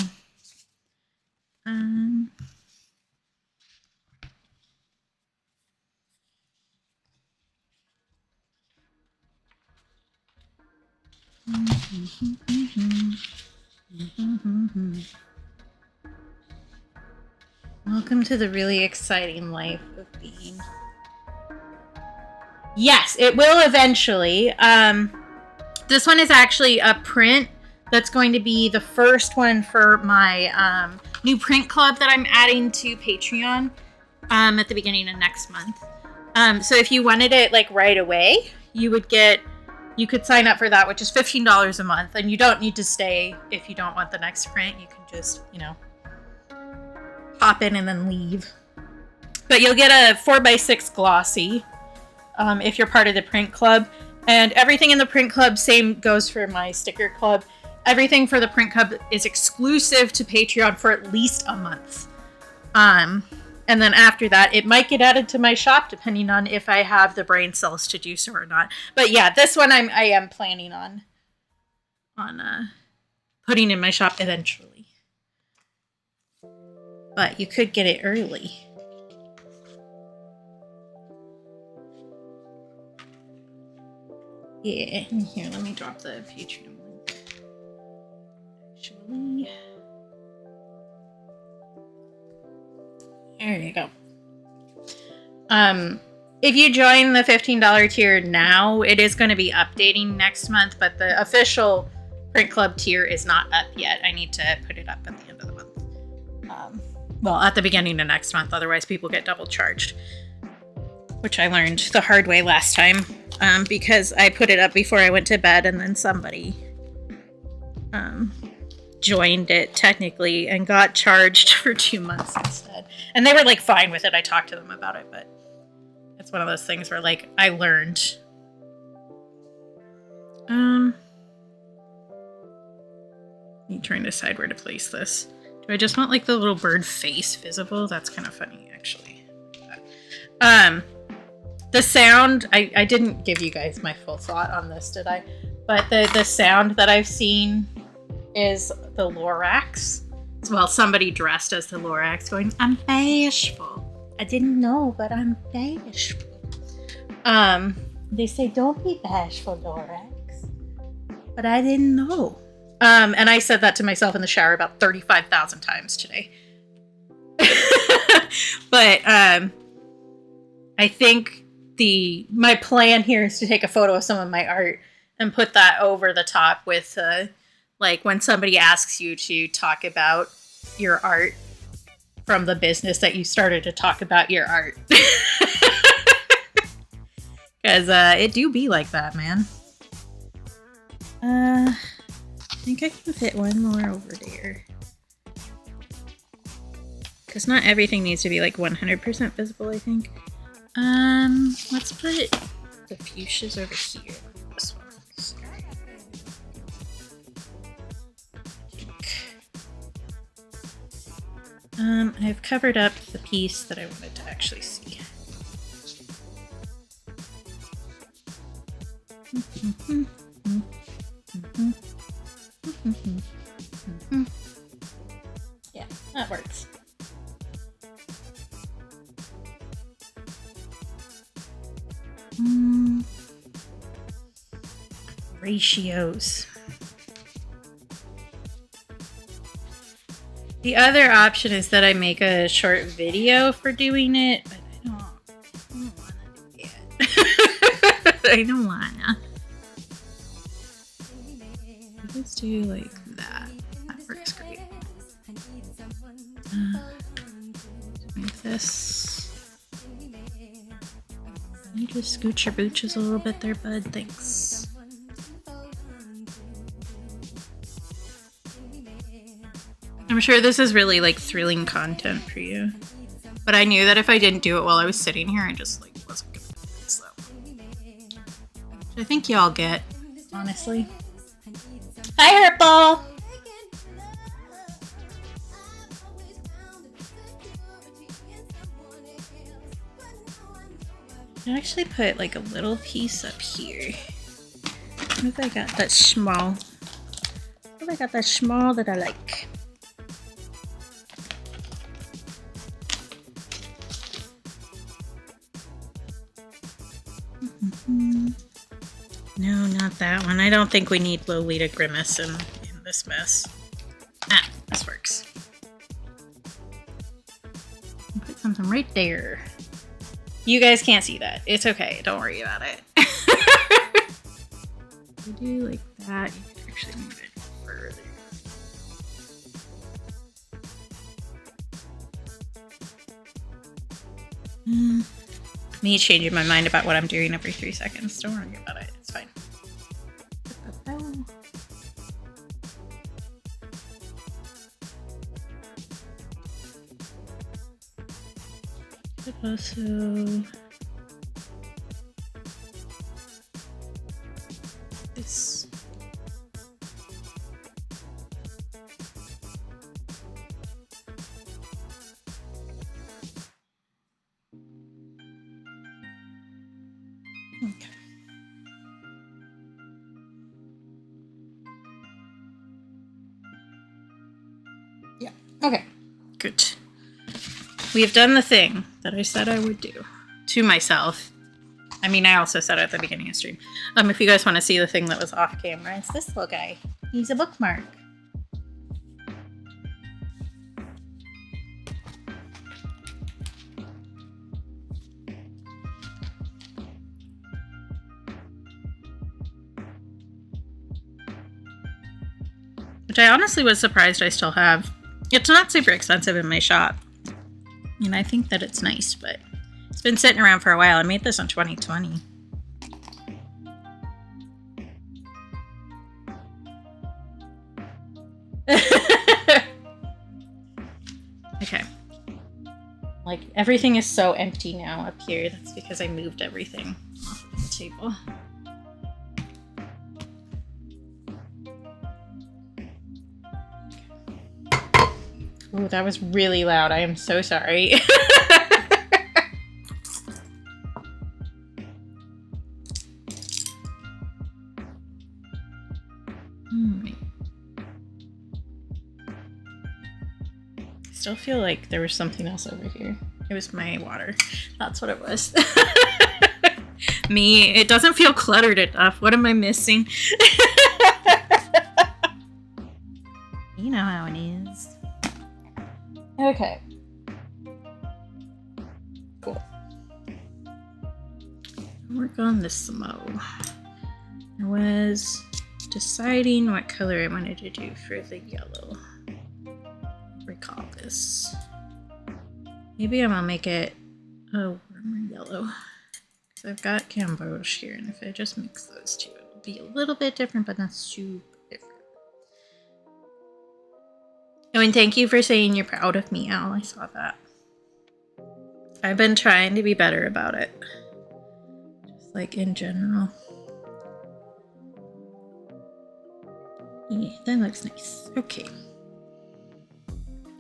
Welcome to the really exciting life of being. Yes, it will eventually. This one is actually a print that's going to be the first one for my new print club that I'm adding to Patreon at the beginning of next month. So if you wanted it like right away, you could sign up for that, which is $15 a month, and you don't need to stay if you don't want the next print. You can just, hop in and then leave. But you'll get a 4x6 glossy if you're part of the print club. And everything in the print club, same goes for my sticker club. Everything for the print club is exclusive to Patreon for at least a month. And then after that, it might get added to my shop, depending on if I have the brain cells to do so or not. But yeah, this one I am planning on putting in my shop eventually. But you could get it early. Yeah, here, let me drop the Patreon link. Actually, there you go. If you join the $15 tier now, it is going to be updating next month, but the official print club tier is not up yet. I need to put it up at the end of the month. Well, at the beginning of next month, otherwise people get double charged, which I learned the hard way last time. Because I put it up before I went to bed, and then somebody joined it technically and got charged for 2 months instead. And they were like fine with it. I talked to them about it, but it's one of those things where like I learned. I'm trying to decide where to place this. Do I just want like the little bird face visible? That's kind of funny, actually. The sound, I didn't give you guys my full thought on this, did I? But the sound that I've seen is the Lorax. Well, somebody dressed as the Lorax going, I'm bashful. I didn't know, but I'm bashful. They say, don't be bashful, Lorax. But I didn't know. And I said that to myself in the shower about 35,000 times today. But I think my plan here is to take a photo of some of my art and put that over the top with like when somebody asks you to talk about your art from the business that you started to talk about your art. Because it do be like that, man. I think I can fit one more over there. Because not everything needs to be like 100% visible, I think. Let's put the fuchsias over here. This one. Sorry. I've covered up the piece that I wanted to actually see. Yeah, that works. Ratios. The other option is that I make a short video for doing it, but I don't want to do it. I don't wanna. Let's do like that. That works great. Make this. Can you just scooch your booches a little bit there, bud? Thanks. I'm sure this is really like thrilling content for you, but I knew that if I didn't do it while I was sitting here, I just like wasn't gonna do it. So, which I think y'all get, honestly. Hi, Herpal. I actually put like a little piece up here. What if I got that small? What if I got that small that I like? No, not that one. I don't think we need Lolita Grimace in this mess. Ah, this works. Put something right there. You guys can't see that. It's okay. Don't worry about it. You do like that. You can actually move it further. Me changing my mind about what I'm doing every 3 seconds. Don't worry about it. It's fine. Also, this. Okay. Yeah. Okay. Good. We have done the thing that I said I would do to myself. I mean, I also said it at the beginning of stream. If you guys want to see the thing that was off camera, it's this little guy. He's a bookmark. Which I honestly was surprised I still have. It's not super expensive in my shop. And I think that it's nice, but it's been sitting around for a while. I made this in 2020. Okay. Like, everything is so empty now up here. That's because I moved everything off of the table. Oh, that was really loud. I am so sorry. I still feel like there was something else over here. It was my water. That's what it was. Me, it doesn't feel cluttered enough. What am I missing? You know how it is. Okay. Cool. Work on this some more. I was deciding what color I wanted to do for the yellow. Recall this. Maybe I'm gonna make it a warmer yellow. Because I've got Camboge here, and if I just mix those two, it'll be a little bit different, but not super different. Oh, and thank you for saying you're proud of me, Al. I saw that. I've been trying to be better about it. Just like in general. Yeah, that looks nice. Okay.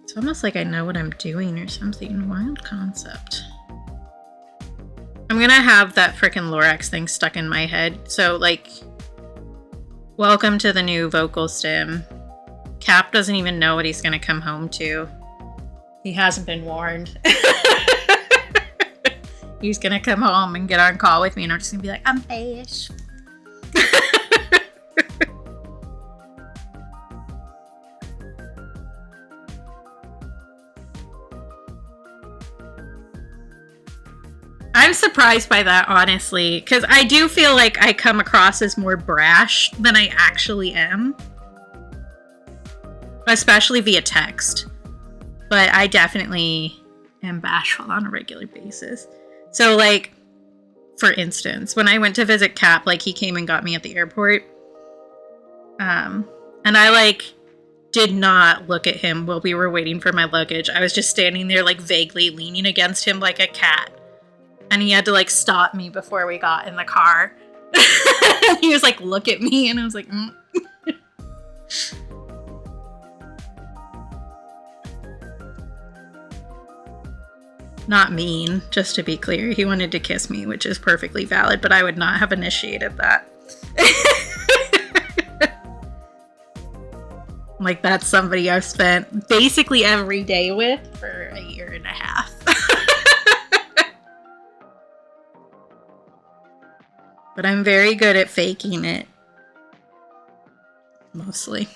It's almost like I know what I'm doing or something. Wild concept. I'm gonna have that frickin' Lorax thing stuck in my head. So, like, Welcome to the new vocal stim. Cap doesn't even know what he's gonna come home to. He hasn't been warned. He's gonna come home and get on call with me, and I'm just gonna be like, I'm fish. I'm surprised by that, honestly, because I do feel like I come across as more brash than I actually am, especially via text. But I definitely am bashful on a regular basis. So, like, for instance, when I went to visit Cap, like, he came and got me at the airport. And I, like, did not look at him while we were waiting for my luggage. I was just standing there, like, vaguely leaning against him like a cat. And he had to, like, stop me before we got in the car. He was like, look at me. And I was like, Not mean, just to be clear. He wanted to kiss me, which is perfectly valid, but I would not have initiated that. Like, that's somebody I've spent basically every day with for a year and a half. But I'm very good at faking it. Mostly.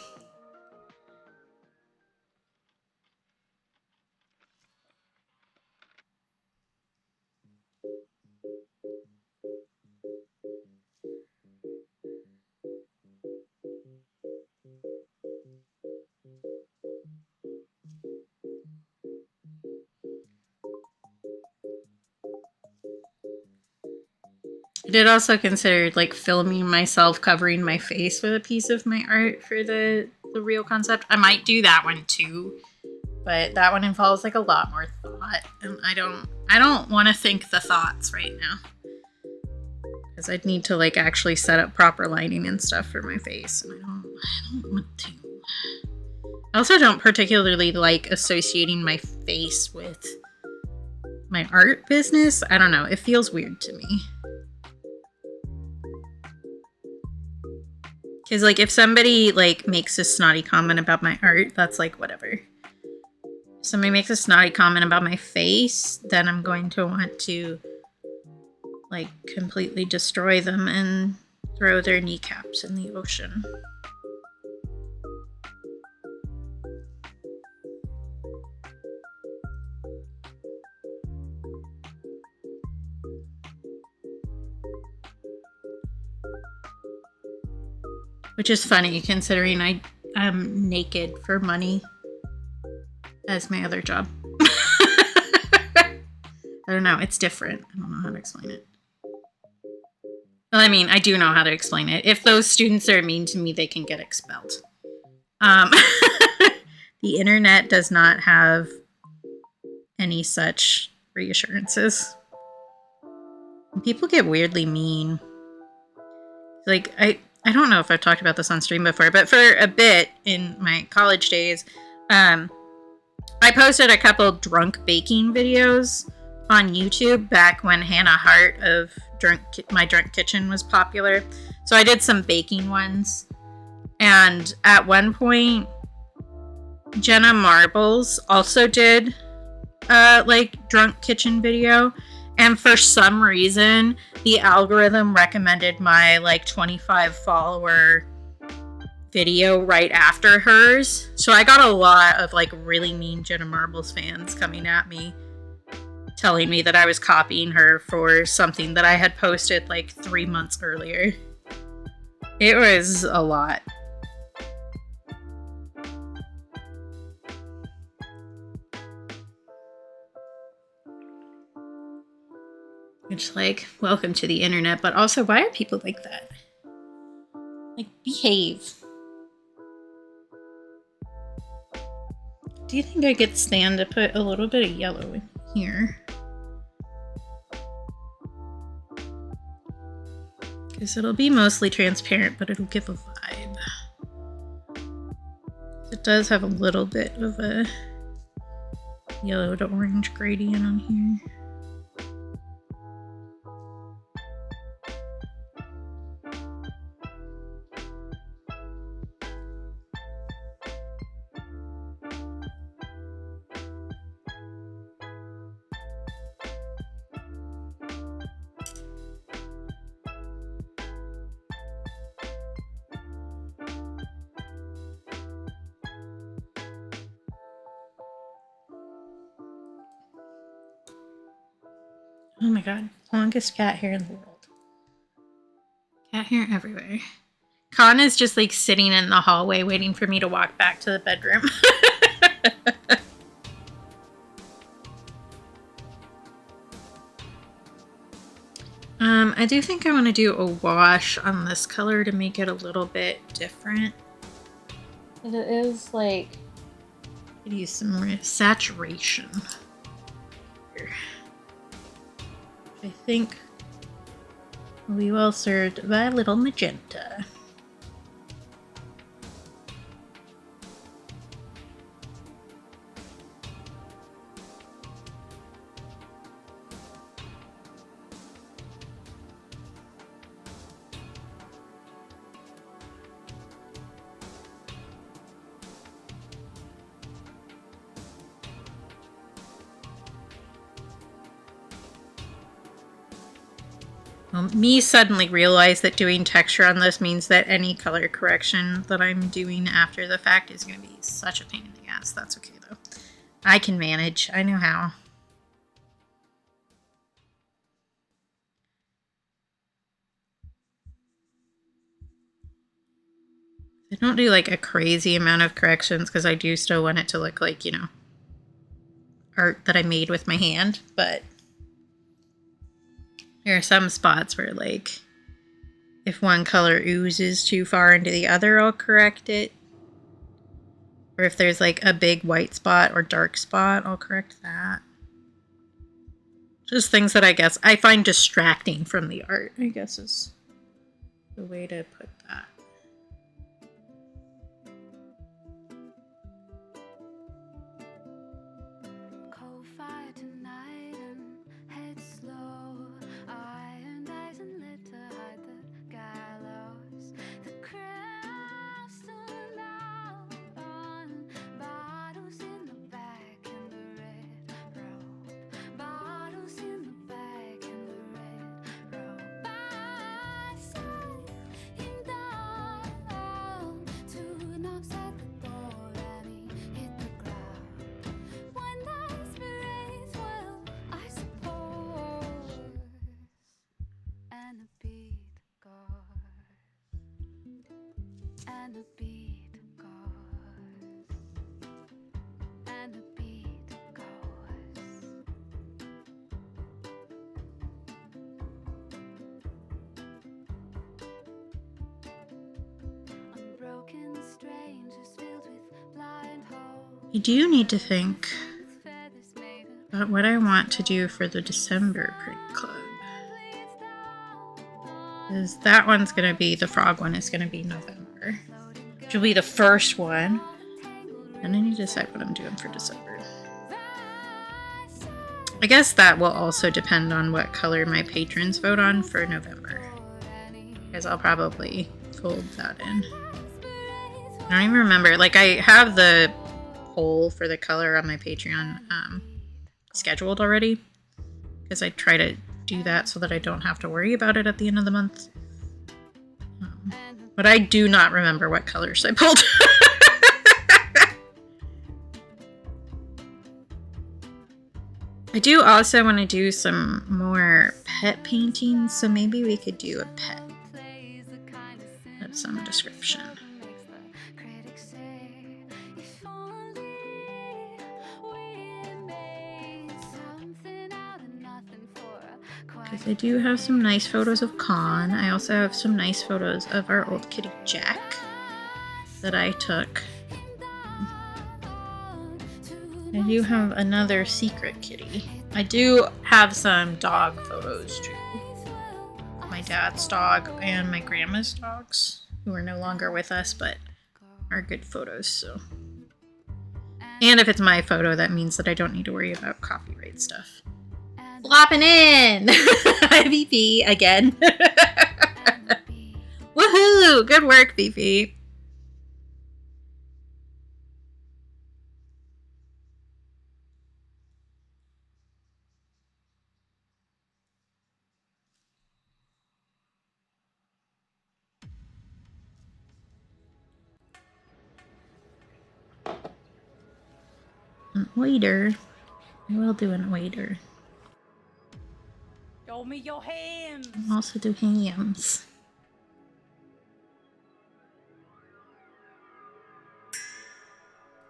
I did also consider, like, filming myself covering my face with a piece of my art for the real concept. I might do that one too, but that one involves, like, a lot more thought, and I don't want to think the thoughts right now, because I'd need to, like, actually set up proper lighting and stuff for my face, and I don't want to. I also don't particularly like associating my face with my art business. I don't know, it feels weird to me. Because, like, if somebody, like, makes a snotty comment about my art, that's, like, whatever. If somebody makes a snotty comment about my face, then I'm going to want to, like, completely destroy them and throw their kneecaps in the ocean. Which is funny, considering I'm naked for money as my other job. I don't know, it's different. I don't know how to explain it. Well, I mean, I do know how to explain it. If those students are mean to me, they can get expelled. The internet does not have any such reassurances. And people get weirdly mean. Like, I don't know if I've talked about this on stream before, but for a bit in my college days, I posted a couple drunk baking videos on YouTube back when Hannah Hart of My Drunk Kitchen was popular. So I did some baking ones. And at one point, Jenna Marbles also did like drunk kitchen video. And for some reason, the algorithm recommended my, like, 25 follower video right after hers. So I got a lot of, like, really mean Jenna Marbles fans coming at me, telling me that I was copying her for something that I had posted, like, 3 months earlier. It was a lot. It's like, welcome to the internet, but also, why are people like that? Like, behave. Do you think I could stand to put a little bit of yellow in here? Because it'll be mostly transparent, but it'll give a vibe. It does have a little bit of a yellow to orange gradient on here. Oh my god. Longest cat hair in the world. Cat hair everywhere. Con is just like sitting in the hallway waiting for me to walk back to the bedroom. I do think I want to do a wash on this color to make it a little bit different. But it is like, I could use some more saturation. Here. I think will be well served by a little magenta. Me suddenly realized that doing texture on this means that any color correction that I'm doing after the fact is going to be such a pain in the ass. That's okay though. I can manage. I know how. I don't do like a crazy amount of corrections because I do still want it to look like, you know, art that I made with my hand, but there are some spots where like if one color oozes too far into the other, I'll correct it. Or if there's like a big white spot or dark spot, I'll correct that. Just things that I guess I find distracting from the art, I guess is the way to put that. Coal fire tonight and head slow. Iron eyes and lit to hide the gallows. The crowd stood out on bottles in the back and the red robe. Bottles in the back and the red robe. I said him down. Two knocks at the door and he hit the ground. One night's spirits, well, I suppose. And the beat goes. And the beat goes. And the beat goes. Unbroken strangers filled with blind hope. I do need to think about what I want to do for the December print club. Because that one's going to be, the frog one is going to be November. Which will be the first one. And I need to decide what I'm doing for December. I guess that will also depend on what color my patrons vote on for November. Because I'll probably fold that in. I don't even remember. Like, I have the poll for the color on my Patreon scheduled already. Because I try to do that so that I don't have to worry about it at the end of the month. But I do not remember what colors I pulled. I do also want to do some more pet paintings, so maybe we could do a pet of some description. Because I do have some nice photos of Con. I also have some nice photos of our old kitty Jack that I took. I do have another secret kitty. I do have some dog photos too. My dad's dog and my grandma's dogs, who are no longer with us, but are good photos, so. And if it's my photo, that means that I don't need to worry about copyright stuff. Flopping in! Hi, VP, again. Woohoo! Good work, VP. Waiter. I will do an waiter. Show me your hands. I also do hams.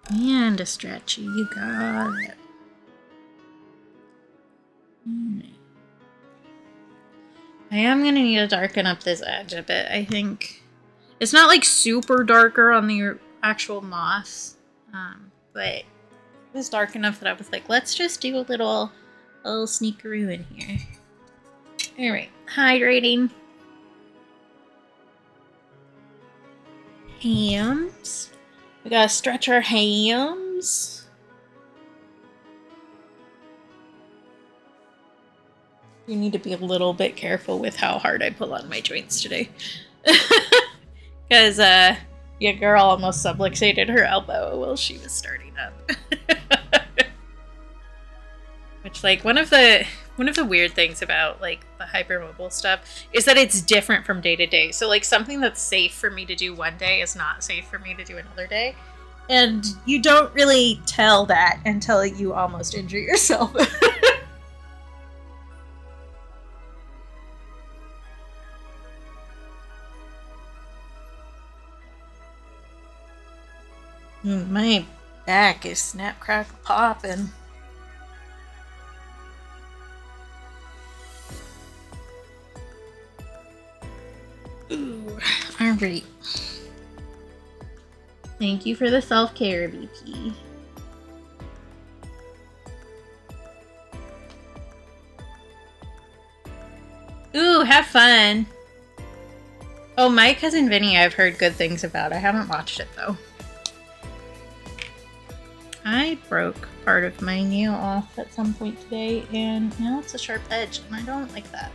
And a stretchy, you got it. Alright. I am gonna need to darken up this edge a bit, I think. It's not like super darker on the actual moss, but it was dark enough that I was like, let's just do a little sneakaroo in here. Alright, hydrating. Hams. We gotta stretch our hams. You need to be a little bit careful with how hard I pull on my joints today. Because, your girl almost subluxated her elbow while she was starting up. Which, like, one of the weird things about, like, the hypermobile stuff is that it's different from day to day. So, like, something that's safe for me to do one day is not safe for me to do another day. And you don't really tell that until you almost injure yourself. My back is snap, crackle, popping. Ooh, alright. Thank you for the self-care, BP. Ooh, have fun. Oh, My Cousin Vinny I've heard good things about. I haven't watched it, though. I broke part of my nail off at some point today, and now it's a sharp edge, and I don't like that.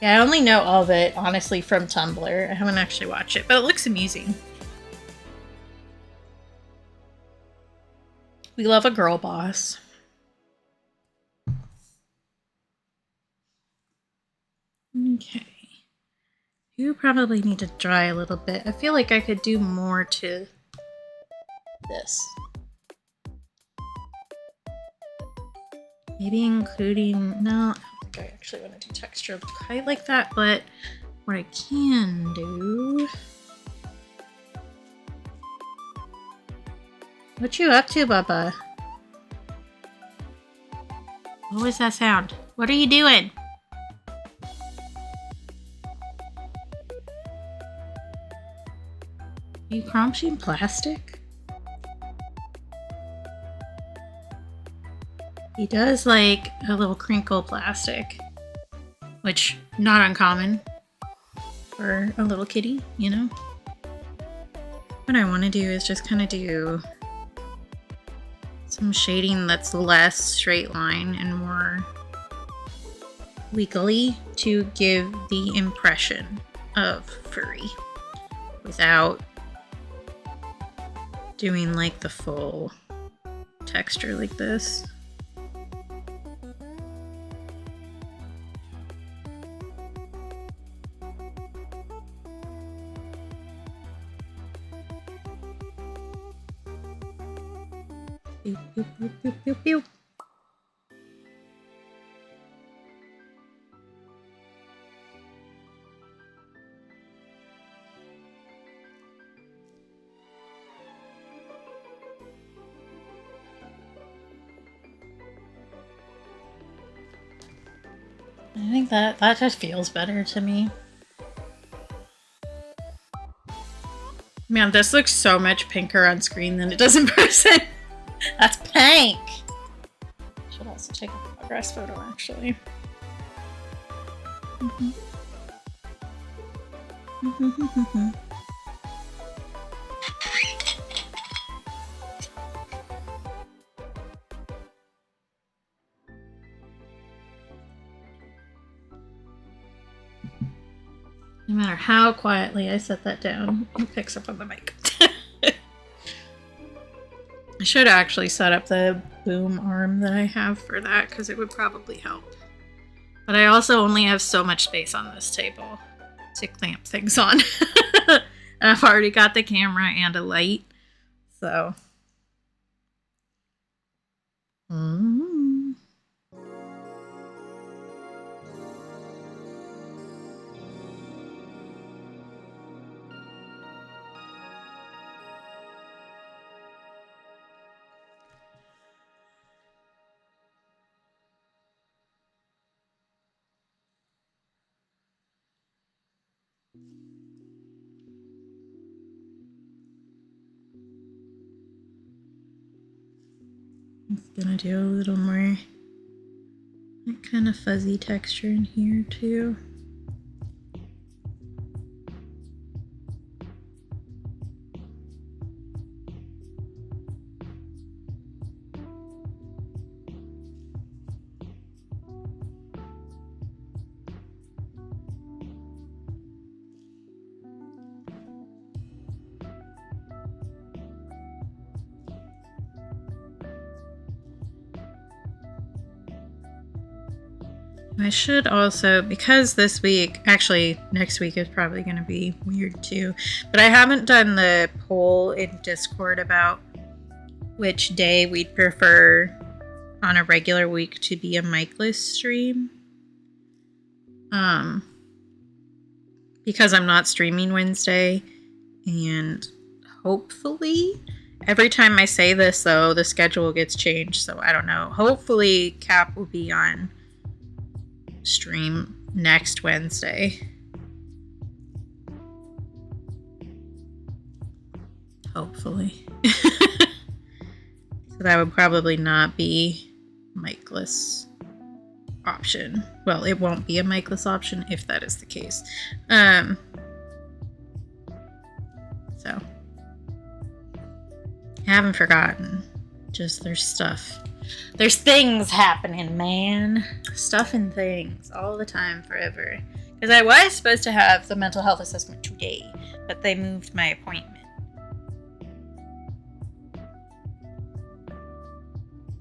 Yeah, I only know all of it, honestly, from Tumblr. I haven't actually watched it, but it looks amusing. We love a girl boss. Okay. You probably need to dry a little bit. I feel like I could do more to this. Maybe including... No, I don't think I actually want to do texture quite like that, but what I can do... What you up to, Bubba? What was that sound? What are you doing? Are you crunching plastic? He does like a little crinkle plastic, which not uncommon for a little kitty, you know? What I want to do is just kind of do some shading that's less straight line and more wiggly to give the impression of furry without doing like the full texture like this. Pew, pew, pew, pew, pew, pew. I think that just feels better to me. Man, this looks so much pinker on screen than it does in person. That's pink! Should also take a progress photo, actually. No matter how quietly I set that down, it picks up on the mic. I should actually set up the boom arm that I have for that, because it would probably help. But I also only have so much space on this table to clamp things on. And I've already got the camera and a light, so... Mm. I'm gonna do a little more that kind of fuzzy texture in here too. I should also, because this week, actually next week is probably going to be weird too, but I haven't done the poll in Discord about which day we'd prefer on a regular week to be a micless stream. Because I'm not streaming Wednesday, and hopefully, every time I say this though, the schedule gets changed, so I don't know. Hopefully Cap will be on stream next Wednesday. Hopefully. So that would probably not be micless option. Well, it won't be a micless option if that is the case. So I haven't forgotten. Just there's things happening, man. Stuff and things all the time, forever. Because I was supposed to have the mental health assessment today, but they moved my appointment.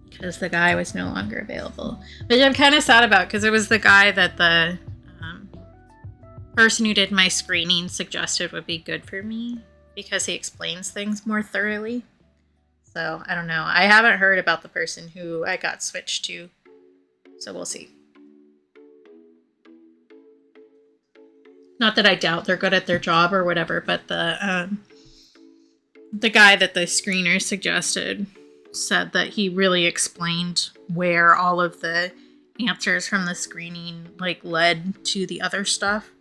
Because the guy was no longer available. Which I'm kind of sad about, because it was the guy that the person who did my screening suggested would be good for me, because he explains things more thoroughly. So, I don't know. I haven't heard about the person who I got switched to. So, we'll see. Not that I doubt they're good at their job or whatever, but the guy that the screener suggested said that he really explained where all of the answers from the screening, like, led to the other stuff.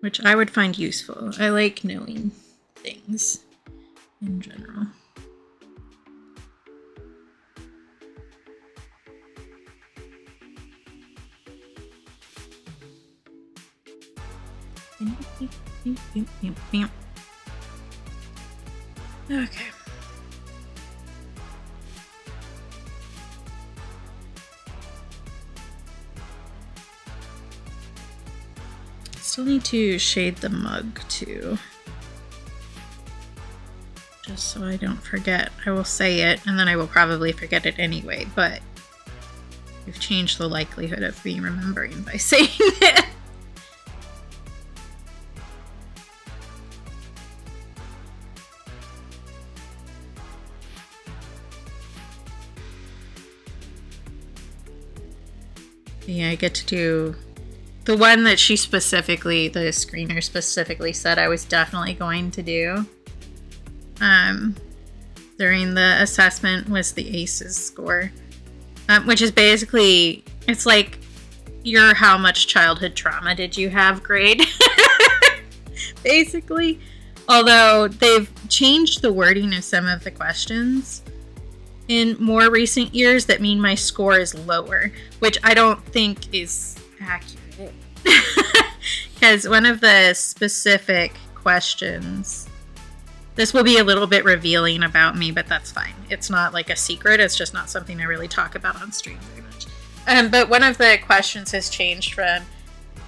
Which I would find useful. I like knowing things in general. Okay. Still need to shade the mug too. Just so I don't forget. I will say it, and then I will probably forget it anyway, but we've changed the likelihood of me remembering by saying it. Yeah, I get to do the one that she specifically, the screener specifically said I was definitely going to do during the assessment was the ACEs score, which is basically, it's like your how much childhood trauma did you have grade, basically. Although they've changed the wording of some of the questions in more recent years that mean my score is lower, which I don't think is accurate. Because one of the specific questions, this will be a little bit revealing about me, but that's fine. It's not like a secret. It's just not something I really talk about on stream very much. But one of the questions has changed from,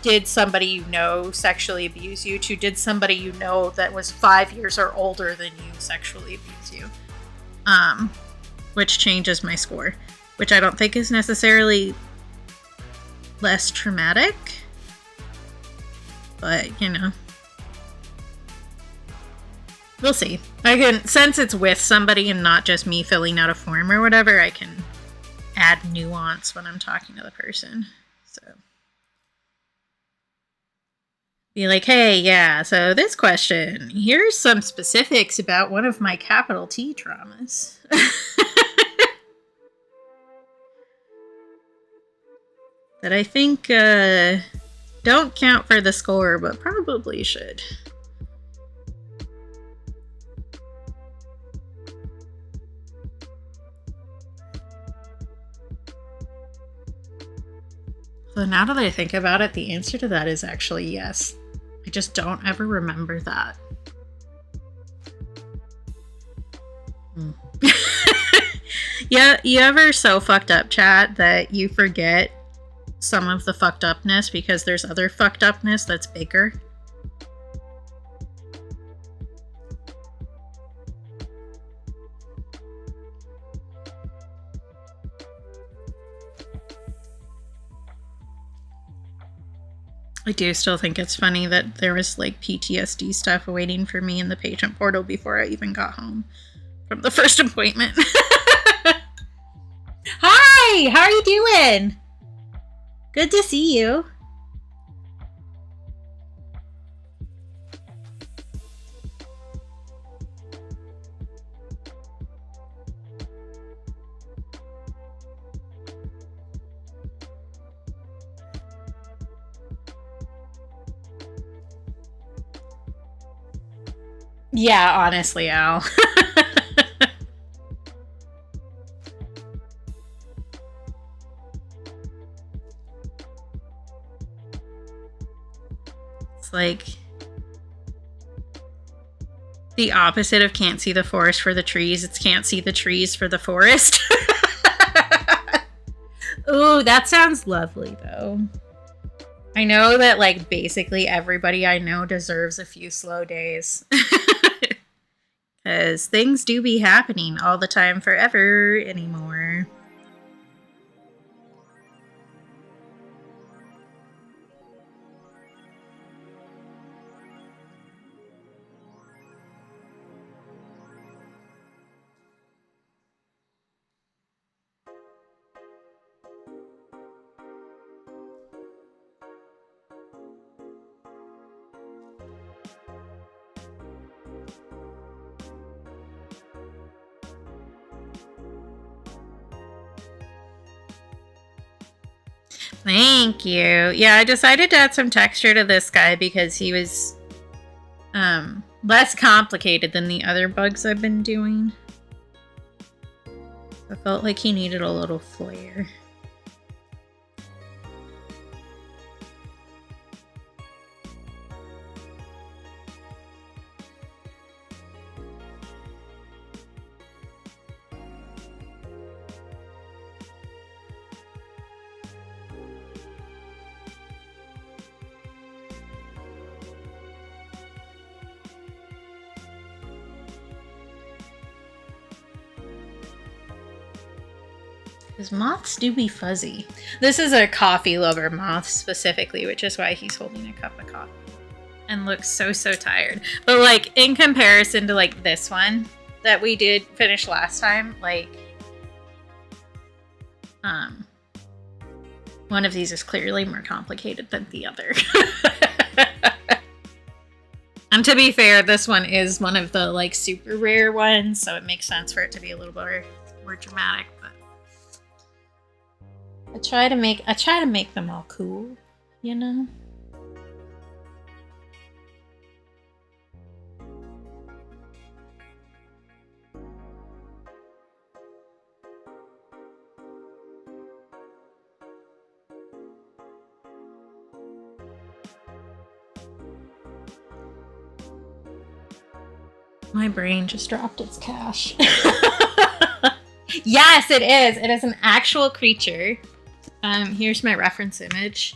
did somebody you know sexually abuse you, to did somebody you know that was 5 years or older than you sexually abuse you. Which changes my score, which I don't think is necessarily less traumatic, but you know. We'll see. I can, since it's with somebody and not just me filling out a form or whatever, I can add nuance when I'm talking to the person. So be like, hey, yeah, so this question, here's some specifics about one of my capital T traumas. That I think don't count for the score, but probably should. So now that I think about it, the answer to that is actually yes. I just don't ever remember that. Yeah, you ever so fucked up, chat, that you forget some of the fucked upness because there's other fucked upness that's bigger? I do still think it's funny that there was like PTSD stuff waiting for me in the patient portal before I even got home from the first appointment. Hi, how are you doing? Good to see you. Yeah, honestly, Al. It's like the opposite of can't see the forest for the trees. It's can't see the trees for the forest. Ooh, that sounds lovely, though. I know that, like, basically everybody I know deserves a few slow days. Because things do be happening all the time forever anymore. Thank you. Yeah, I decided to add some texture to this guy because he was less complicated than the other bugs I've been doing. I felt like he needed a little flair. Because moths do be fuzzy. This is a coffee lover moth specifically, which is why he's holding a cup of coffee and looks so tired. But like in comparison to like this one that we did finish last time, like one of these is clearly more complicated than the other. And to be fair, this one is one of the like super rare ones, so it makes sense for it to be a little more dramatic. I try to make them all cool, you know? My brain just dropped its cash. Yes, it is. It is an actual creature. Here's my reference image.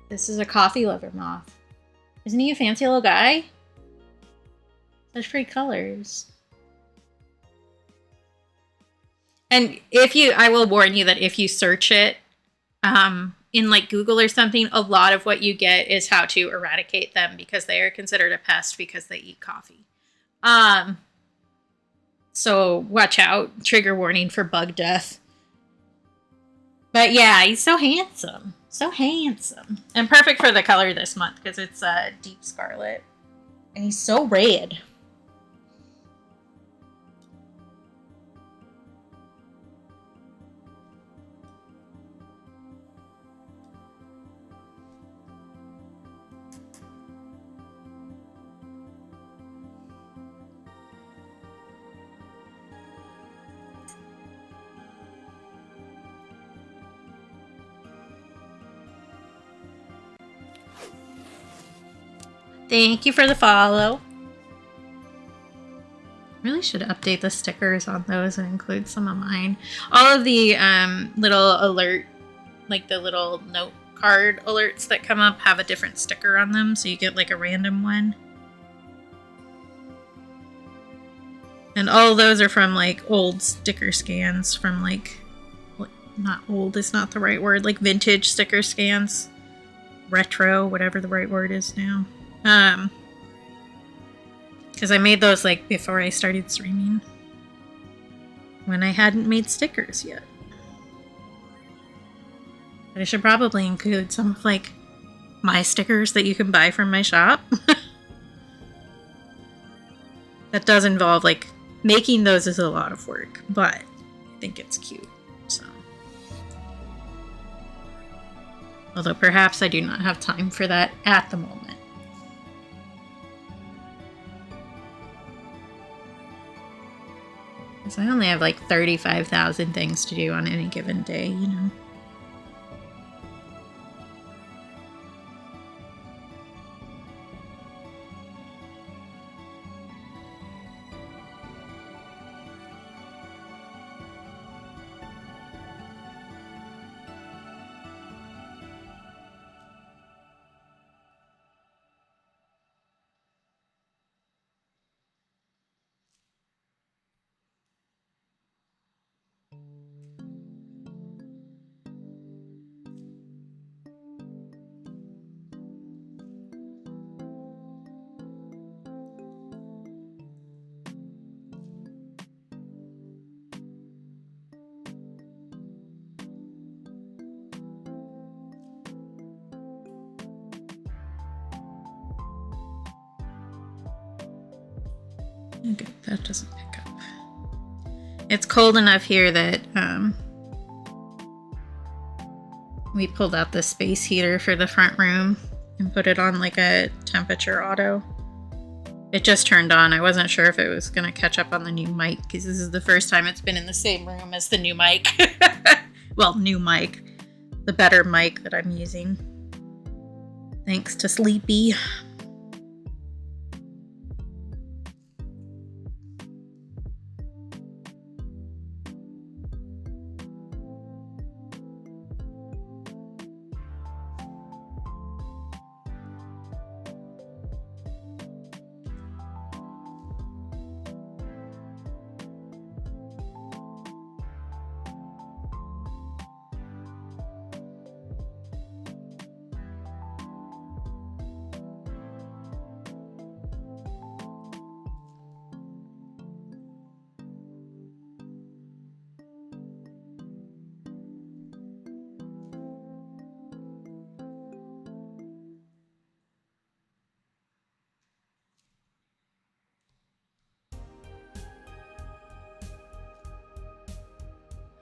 This is a coffee lover moth. Isn't he a fancy little guy? Such pretty colors. And I will warn you that if you search it in like Google or something, a lot of what you get is how to eradicate them because they are considered a pest because they eat coffee. So watch out. Trigger warning for bug death. But yeah, he's so handsome. So handsome. And perfect for the color this month because it's deep scarlet. And he's so red. Thank you for the follow. Really should update the stickers on those and include some of mine. All of the little alert, like the little note card alerts that come up have a different sticker on them, so you get like a random one. And all of those are from like old sticker scans from like, not old is not the right word, like vintage sticker scans. Retro, whatever the right word is now. Because I made those like before I started streaming, when I hadn't made stickers yet. But I should probably include some of like my stickers that you can buy from my shop. That does involve like making those is a lot of work, but I think it's cute. So, although perhaps I do not have time for that at the moment. Because I only have like 35,000 things to do on any given day, you know. Okay, that doesn't pick up. It's cold enough here that we pulled out the space heater for the front room and put it on like a temperature auto. It just turned on. I wasn't sure if it was going to catch up on the new mic because this is the first time it's been in the same room as the new mic. Well, new mic. The better mic that I'm using. Thanks to Sleepy.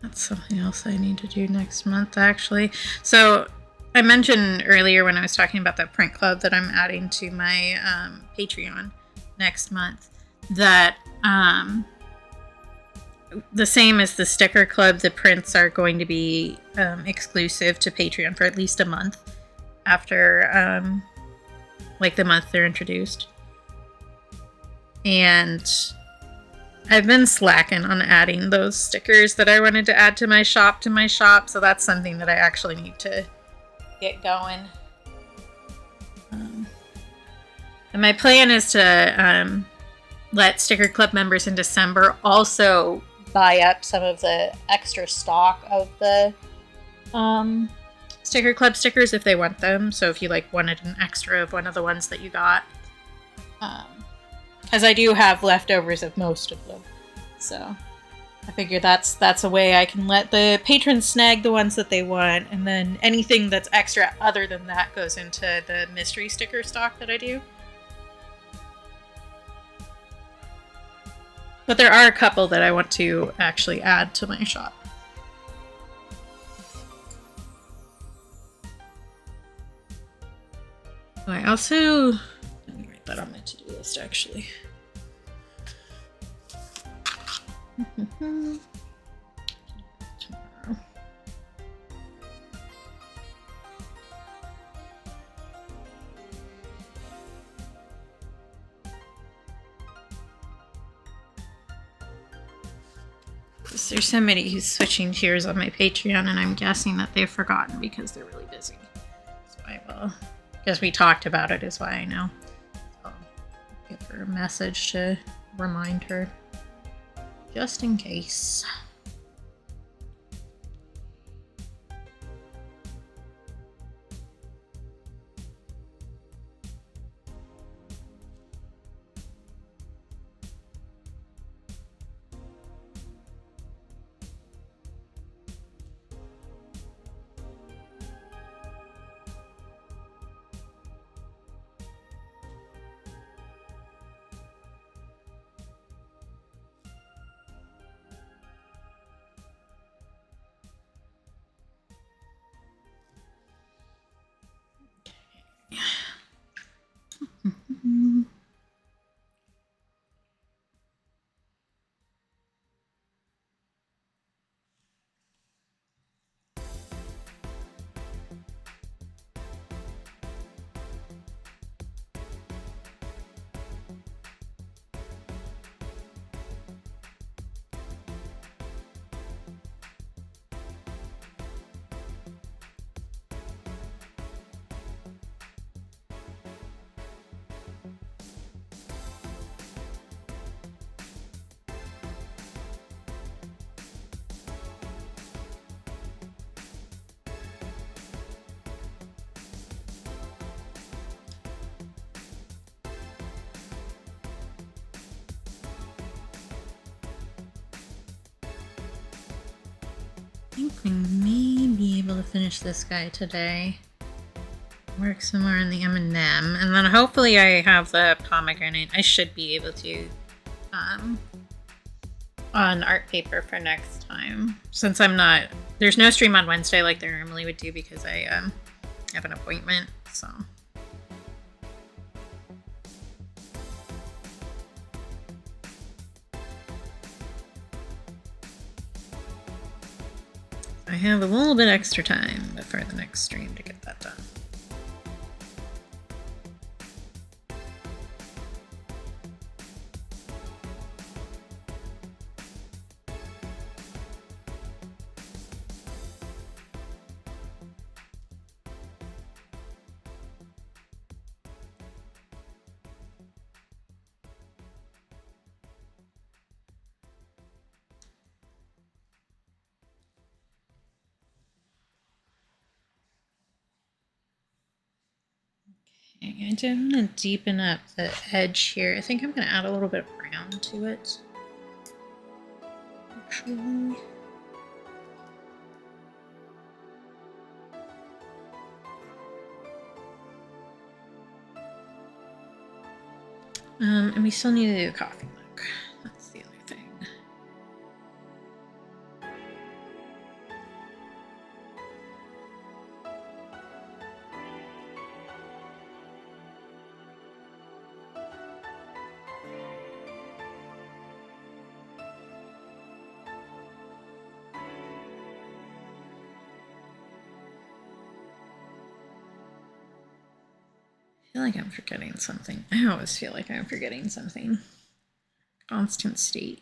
That's something else I need to do next month, actually. So I mentioned earlier when I was talking about that print club that I'm adding to my Patreon next month that the same as the sticker club, the prints are going to be exclusive to Patreon for at least a month after like the month they're introduced. And I've been slacking on adding those stickers that I wanted to add to my shop, so that's something that I actually need to get going. And my plan is to let Sticker Club members in December also buy up some of the extra stock of the Sticker Club stickers if they want them. So if you like wanted an extra of one of the ones that you got, because I do have leftovers of most of them. So I figure that's a way I can let the patrons snag the ones that they want, and then anything that's extra other than that goes into the mystery sticker stock that I do. But there are a couple that I want to actually add to my shop. Oh, I also... let me write that on my to-do list, actually. Tomorrow. There's somebody who's switching tiers on my Patreon, and I'm guessing that they've forgotten because they're really busy. So I will... because we talked about it is why I know. So I'll give her a message to remind her. Just in case. I think we may be able to finish this guy today. Work somewhere in the M&M, and then hopefully I have the pomegranate. I should be able to on art paper for next time. Since I'm not... there's no stream on Wednesday like there normally would do because I have an appointment, so... I have a little bit extra time before the next stream to get that done. I do want to deepen up the edge here. I think I'm going to add a little bit of brown to it. Actually. And we still need to do a coffee mug. That's the other thing. I feel like I'm forgetting something. I always feel like I'm forgetting something. Constant state.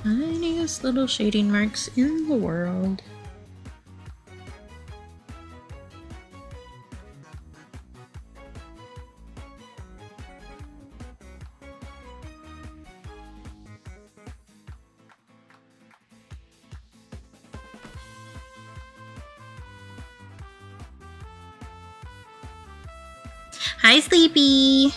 Tiniest little shading marks in the world. Hi, Sleepy.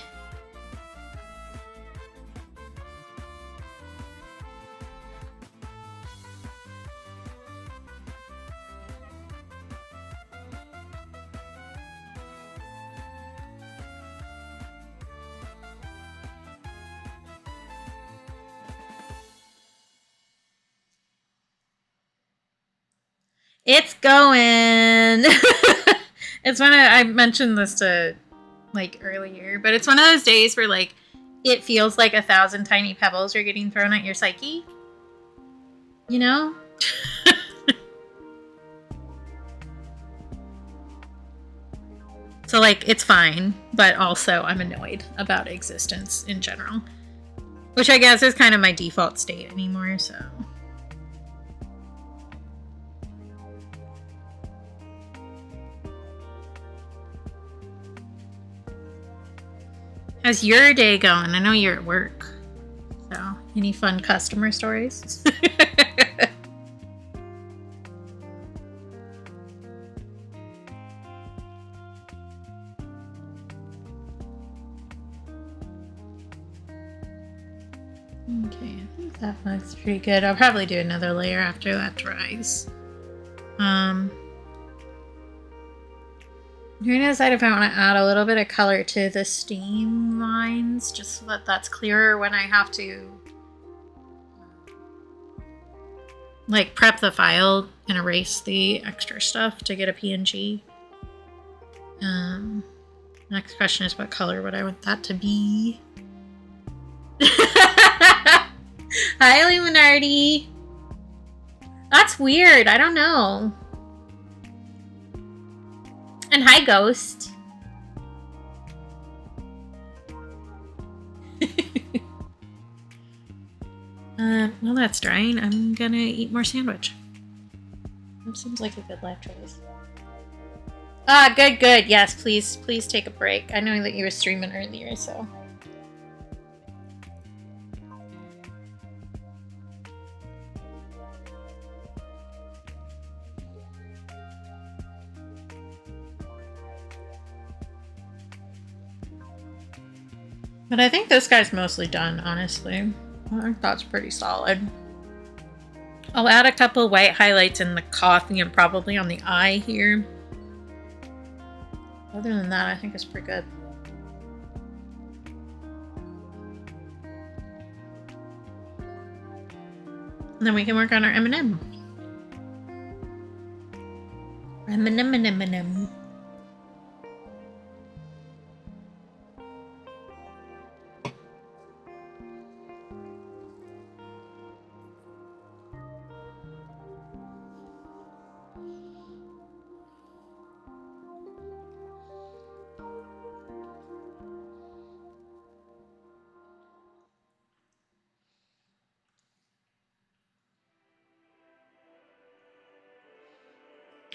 It's going. It's one of, I mentioned this to like earlier, but it's one of those days where like it feels like 1,000 tiny pebbles are getting thrown at your psyche. You know? So like it's fine, but also I'm annoyed about existence in general. Which I guess is kind of my default state anymore, so. How's your day going? I know you're at work. So, any fun customer stories? Okay, I think that looks pretty good. I'll probably do another layer after that dries. I'm trying to decide if I want to add a little bit of color to the steam lines, just so that that's clearer when I have to like prep the file and erase the extra stuff to get a PNG. Next question is what color would I want that to be? Hi, Illuminati. That's weird. I don't know. And hi, Ghost. Well, that's drying. I'm gonna eat more sandwich. That seems like a good life choice. Ah, good, good. Yes, please take a break. I know that you were streaming earlier, so. But I think this guy's mostly done, honestly. I think that's pretty solid. I'll add a couple white highlights in the coffee and probably on the eye here. Other than that, I think it's pretty good. And then we can work on our M&M. M&M.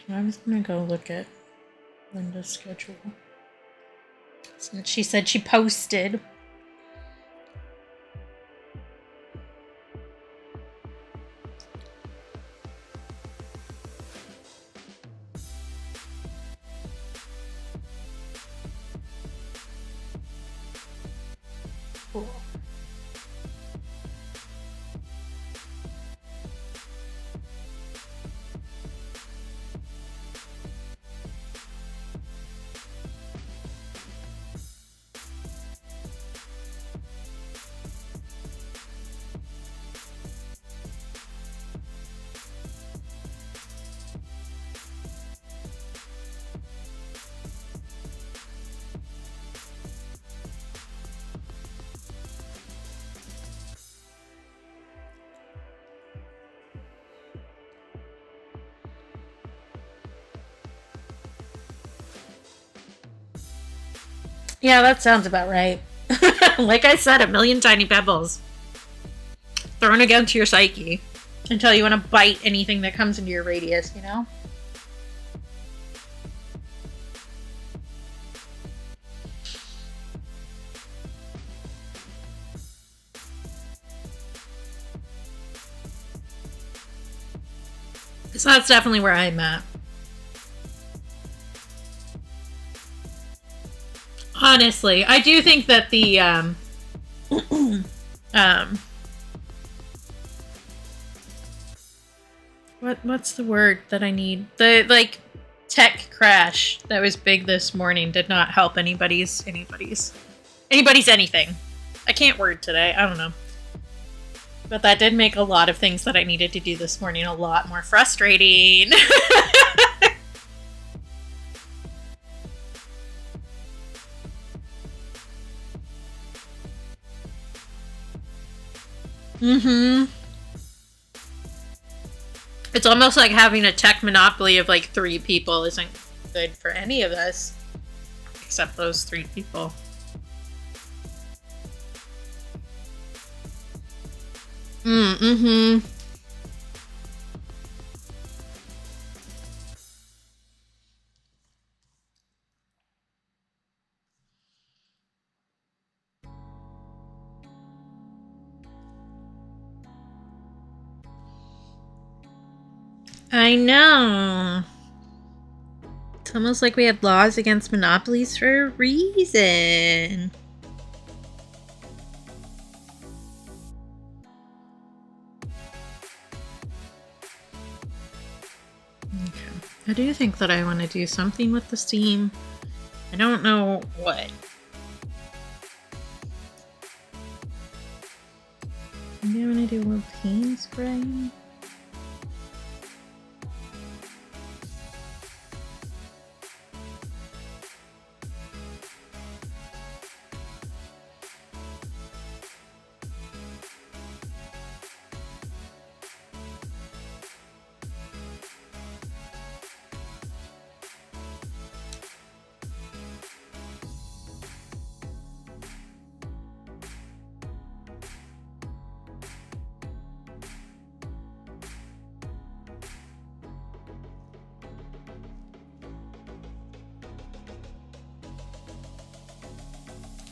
I'm just gonna go look at Linda's schedule. Since she said she posted. Cool. Yeah, that sounds about right. Like I said, 1,000,000 tiny pebbles. thrown against your psyche until you want to bite anything that comes into your radius, you know? So that's definitely where I'm at. Honestly, I do think that the what's the word that I need? The like tech crash that was big this morning did not help anybody's anything. I can't word today. I don't know. But that did make a lot of things that I needed to do this morning a lot more frustrating. Mm-hmm. It's almost like having a tech monopoly of like 3 people isn't good for any of us. Except those 3 people. Mm-hmm. I know. It's almost like we have laws against monopolies for a reason. Okay. I do think that I want to do something with the steam. I don't know what. Maybe I want to do a little paint spray.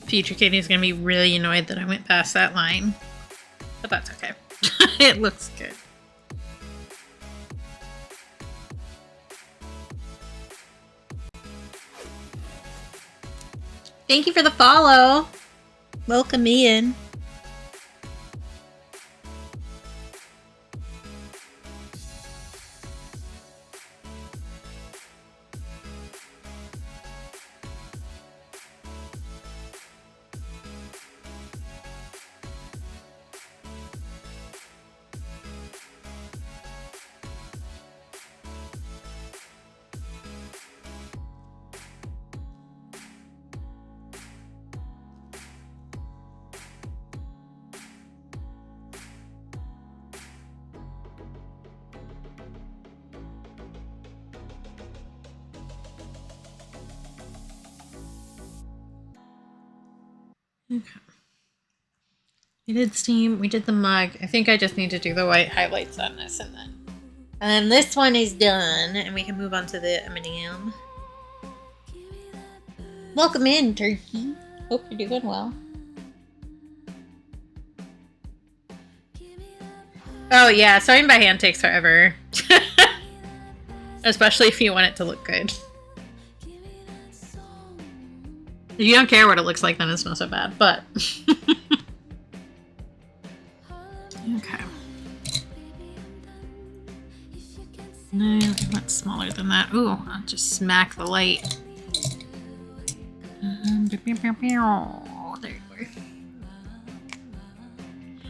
Future Katie's gonna be really annoyed that I went past that line. But that's okay. It looks good. Thank you for the follow. Welcome in. Okay. We did steam, we did the mug. I think I just need to do the white highlights on this and then this one is done and we can move on to the M&M. Welcome in, Turkey. Hope you're doing well. Oh yeah, sewing by hand takes forever. Especially if you want it to look good. If you don't care what it looks like, then it's not so bad, but... Okay. No, I want smaller than that. Ooh, I'll just smack the light. There you go.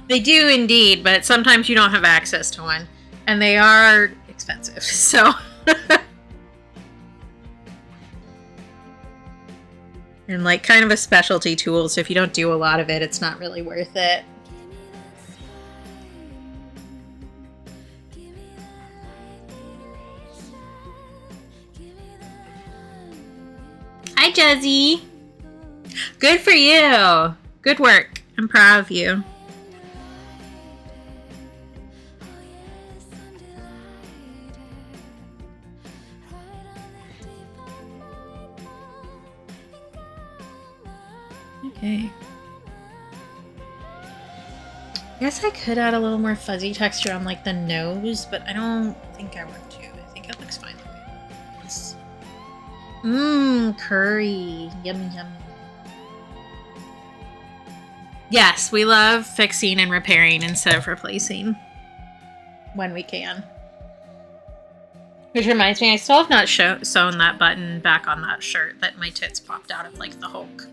They do indeed, but sometimes you don't have access to one. And they are expensive, so... And like kind of a specialty tool, so if you don't do a lot of it, it's not really worth it. Hi, Jezzy. Good for you. Good work. I'm proud of you. Okay. I guess I could add a little more fuzzy texture on like the nose, but I don't think I want to. I think it looks fine the way it is. Mmm, curry. Yummy, yummy. Yes, we love fixing and repairing instead of replacing when we can. Which reminds me, I still have not sewn that button back on that shirt that my tits popped out of like the Hulk.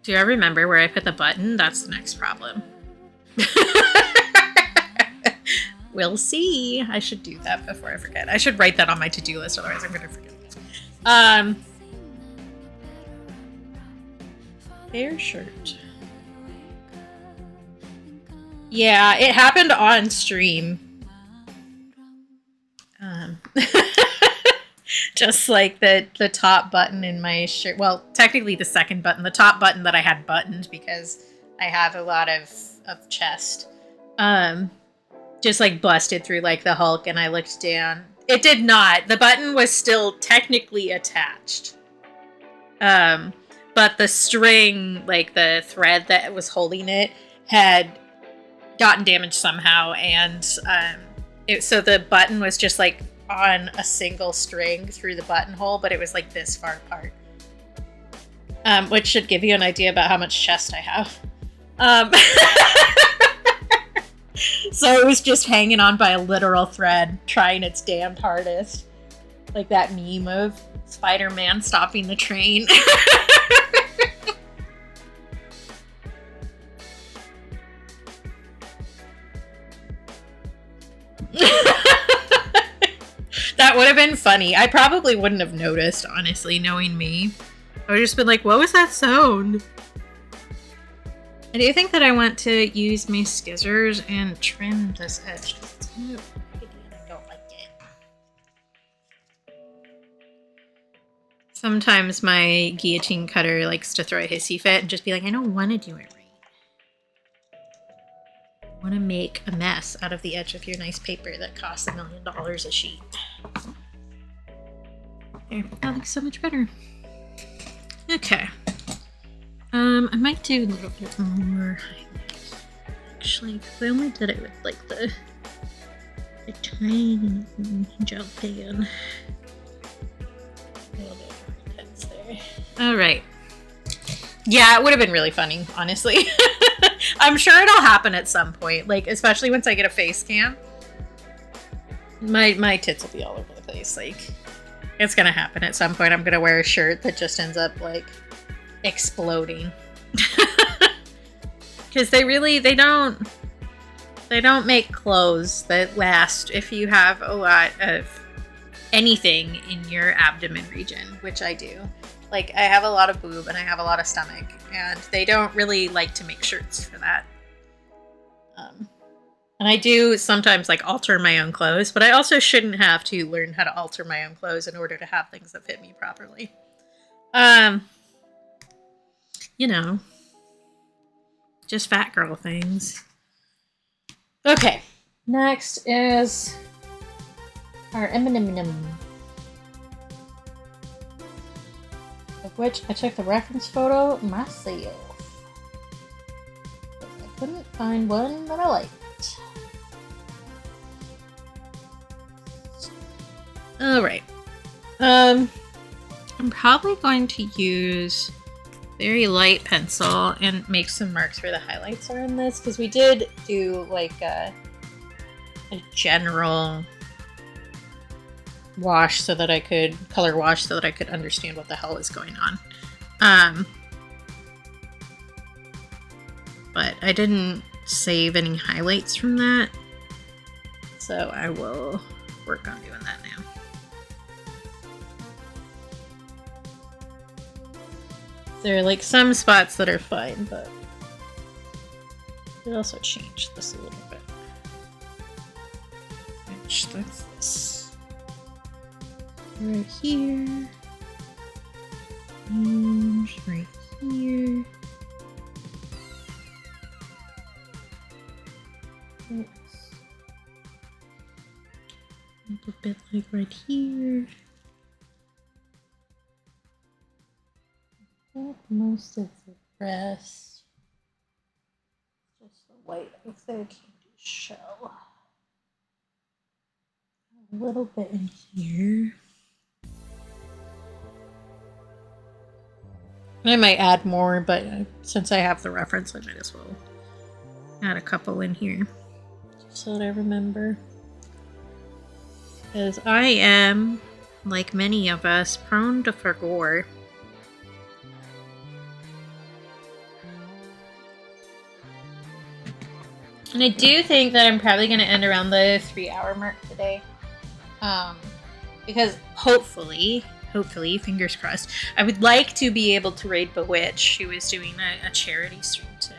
Do you ever remember where I put the button? That's the next problem. We'll see. I should do that before I forget. I should write that on my to-do list, otherwise I'm going to forget. Fair shirt. Yeah, it happened on stream. Just like the top button in my shirt. Well, technically the second button. The top button that I had buttoned because I have a lot of chest. Just like busted through like the Hulk, and I looked down. It did not. The button was still technically attached. But the string, like the thread that was holding it, had gotten damaged somehow, and so the button was just like on a single string through the buttonhole, but it was like this far apart. Which should give you an idea about how much chest I have. So it was just hanging on by a literal thread, trying its damned hardest. Like that meme of Spider-Man stopping the train. That would have been funny. I probably wouldn't have noticed, honestly, knowing me. I would have just been like, what was that sound? I do think that I want to use my scissors and trim this edge. It's kind of raggedy and I don't like it. Sometimes my guillotine cutter likes to throw a hissy fit and just be like, I don't want to do it right. I want to make a mess out of the edge of your nice paper that costs $1 million a sheet. There, that looks so much better. Okay. I might do a little bit more highlights, actually, because I only did it with like the tiny gel pen. A little bit more intense there. All right. Yeah, it would have been really funny, honestly. I'm sure it'll happen at some point, like especially once I get a face cam. My tits will be all over the place. Like, it's gonna happen at some point. I'm gonna wear a shirt that just ends up like exploding. Because they don't make clothes that last if you have a lot of anything in your abdomen region, which I do. Like, I have a lot of boob and I have a lot of stomach, and they don't really like to make shirts for that. And I do sometimes like alter my own clothes, but I also shouldn't have to learn how to alter my own clothes in order to have things that fit me properly. You know, just fat girl things. Okay, next is our M&M, of which I took the reference photo myself. But I couldn't find one that I liked. Alright. I'm probably going to use very light pencil and make some marks where the highlights are in this, because we did do like a general wash so that I could color wash so that I could understand what the hell is going on. But I didn't save any highlights from that, so I will work on doing that now. There are like some spots that are fine, but it also changed this a little bit. Which that's this. Right here. And right here. Oops. A little bit like right here. most of the rest. Just the white of the candy shell. A little bit in here. I might add more, but since I have the reference, I might as well add a couple in here. Just so that I remember. Because I am, like many of us, prone to forgore. And I do think that I'm probably going to end around the 3-hour mark today. Because hopefully, fingers crossed, I would like to be able to raid Bewitch, who is doing a charity stream today.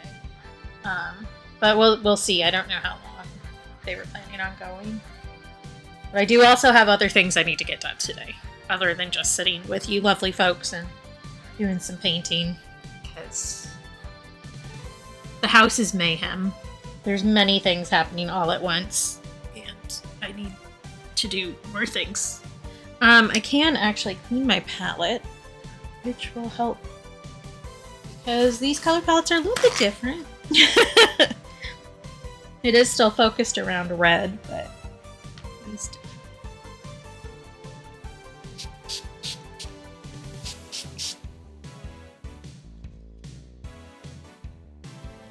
But we'll see. I don't know how long they were planning on going. But I do also have other things I need to get done today, other than just sitting with you lovely folks and doing some painting, because the house is mayhem. There's many things happening all at once, and I need to do more things. I can actually clean my palette, which will help, because these color palettes are a little bit different. It is still focused around red, but it's different.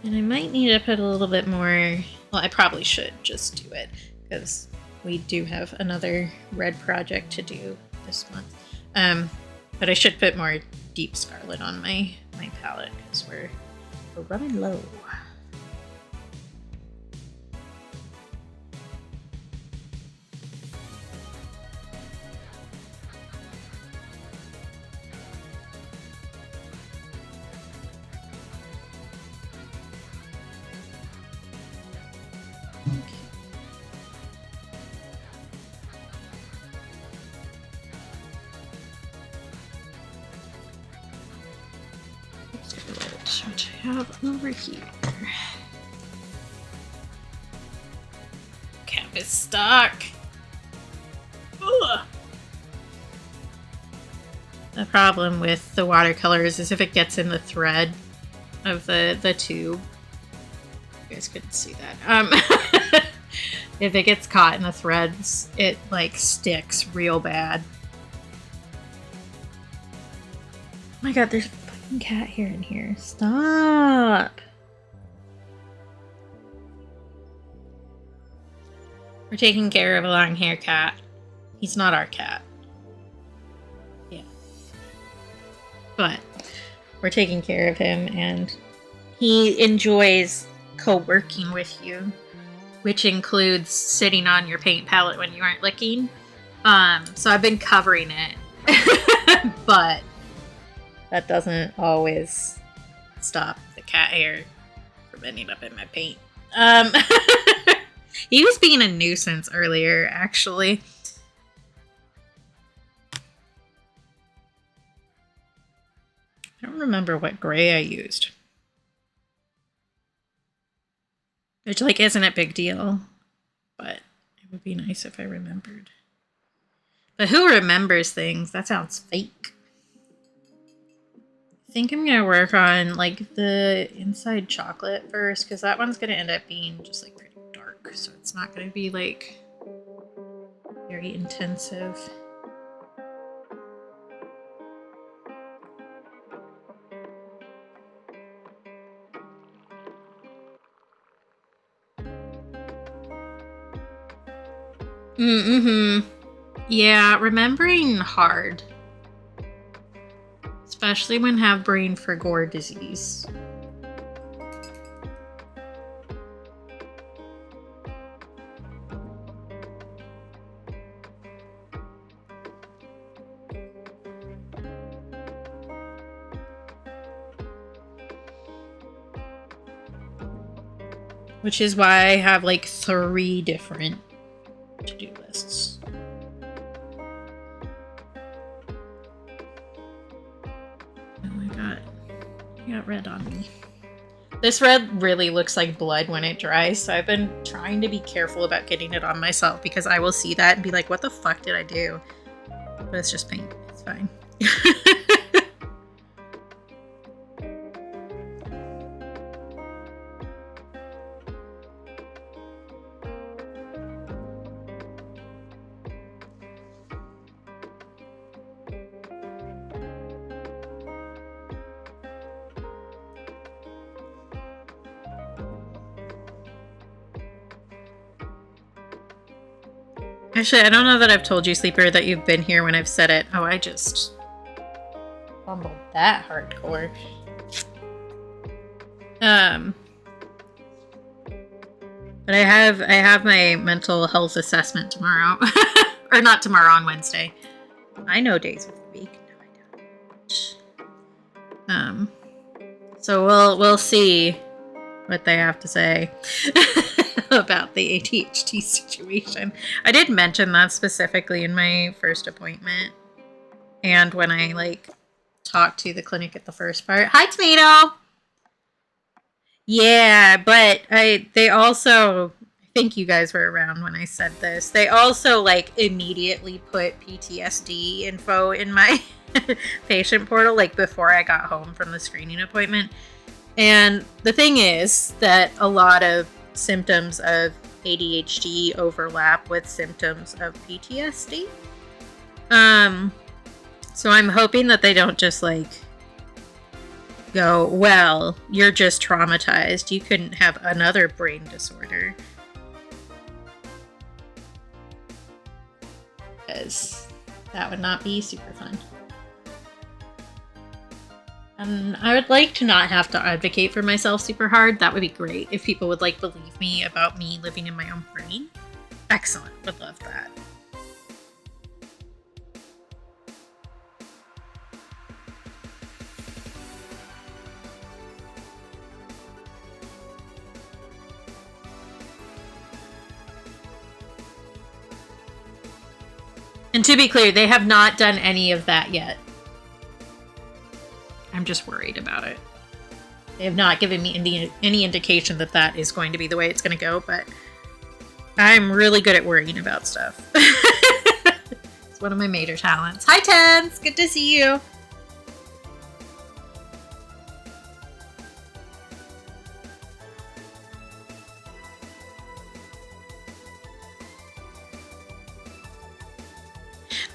And I might need to put a little bit more, well, I probably should just do it, because we do have another red project to do this month. But I should put more deep scarlet on my palette, because we're running low. Which I have over here. Cap is stuck. Ugh. The problem with the watercolors is if it gets in the thread of the tube. You guys couldn't see that. If it gets caught in the threads, it like sticks real bad. Oh my god, there's cat hair in here. Stop. We're taking care of a long hair cat. He's not our cat. Yeah. But we're taking care of him, and he enjoys co-working with you, which includes sitting on your paint palette when you aren't licking. So I've been covering it. But that doesn't always stop the cat hair from ending up in my paint. He was being a nuisance earlier, actually. I don't remember what gray I used. Which, like, isn't a big deal. But it would be nice if I remembered. But who remembers things? That sounds fake. I think I'm gonna work on like the inside chocolate first, because that one's gonna end up being just like pretty dark, so it's not gonna be like very intensive. Yeah, remembering hard. Especially when have brain for gore disease. Which is why I have like 3 different to-do lists. I got red on me. This red really looks like blood when it dries, so I've been trying to be careful about getting it on myself, because I will see that and be like, what the fuck did I do? But it's just paint. It's fine. Actually, I don't know that I've told you, Sleeper, that you've been here when I've said it. Oh, I just fumbled that hardcore. But I have my mental health assessment tomorrow. Or not tomorrow, on Wednesday. I know days of the week. No, I don't. So we'll see what they have to say about the ADHD situation. I did mention that specifically in my first appointment. And when I like talked to the clinic at the first part. Hi, Tomato! Yeah, but they also, I think you guys were around when I said this. They also like immediately put PTSD info in my patient portal like before I got home from the screening appointment. And the thing is that a lot of symptoms of ADHD overlap with symptoms of PTSD. So I'm hoping that they don't just like go, well, you're just traumatized. You couldn't have another brain disorder. Because that would not be super fun. And I would like to not have to advocate for myself super hard. That would be great if people would like believe me about me living in my own brain. Excellent. Would love that. And to be clear, they have not done any of that yet. I'm just worried about it. They have not given me any indication that that is going to be the way it's going to go, but I'm really good at worrying about stuff. It's one of my major talents. Hi, Tens! Good to see you.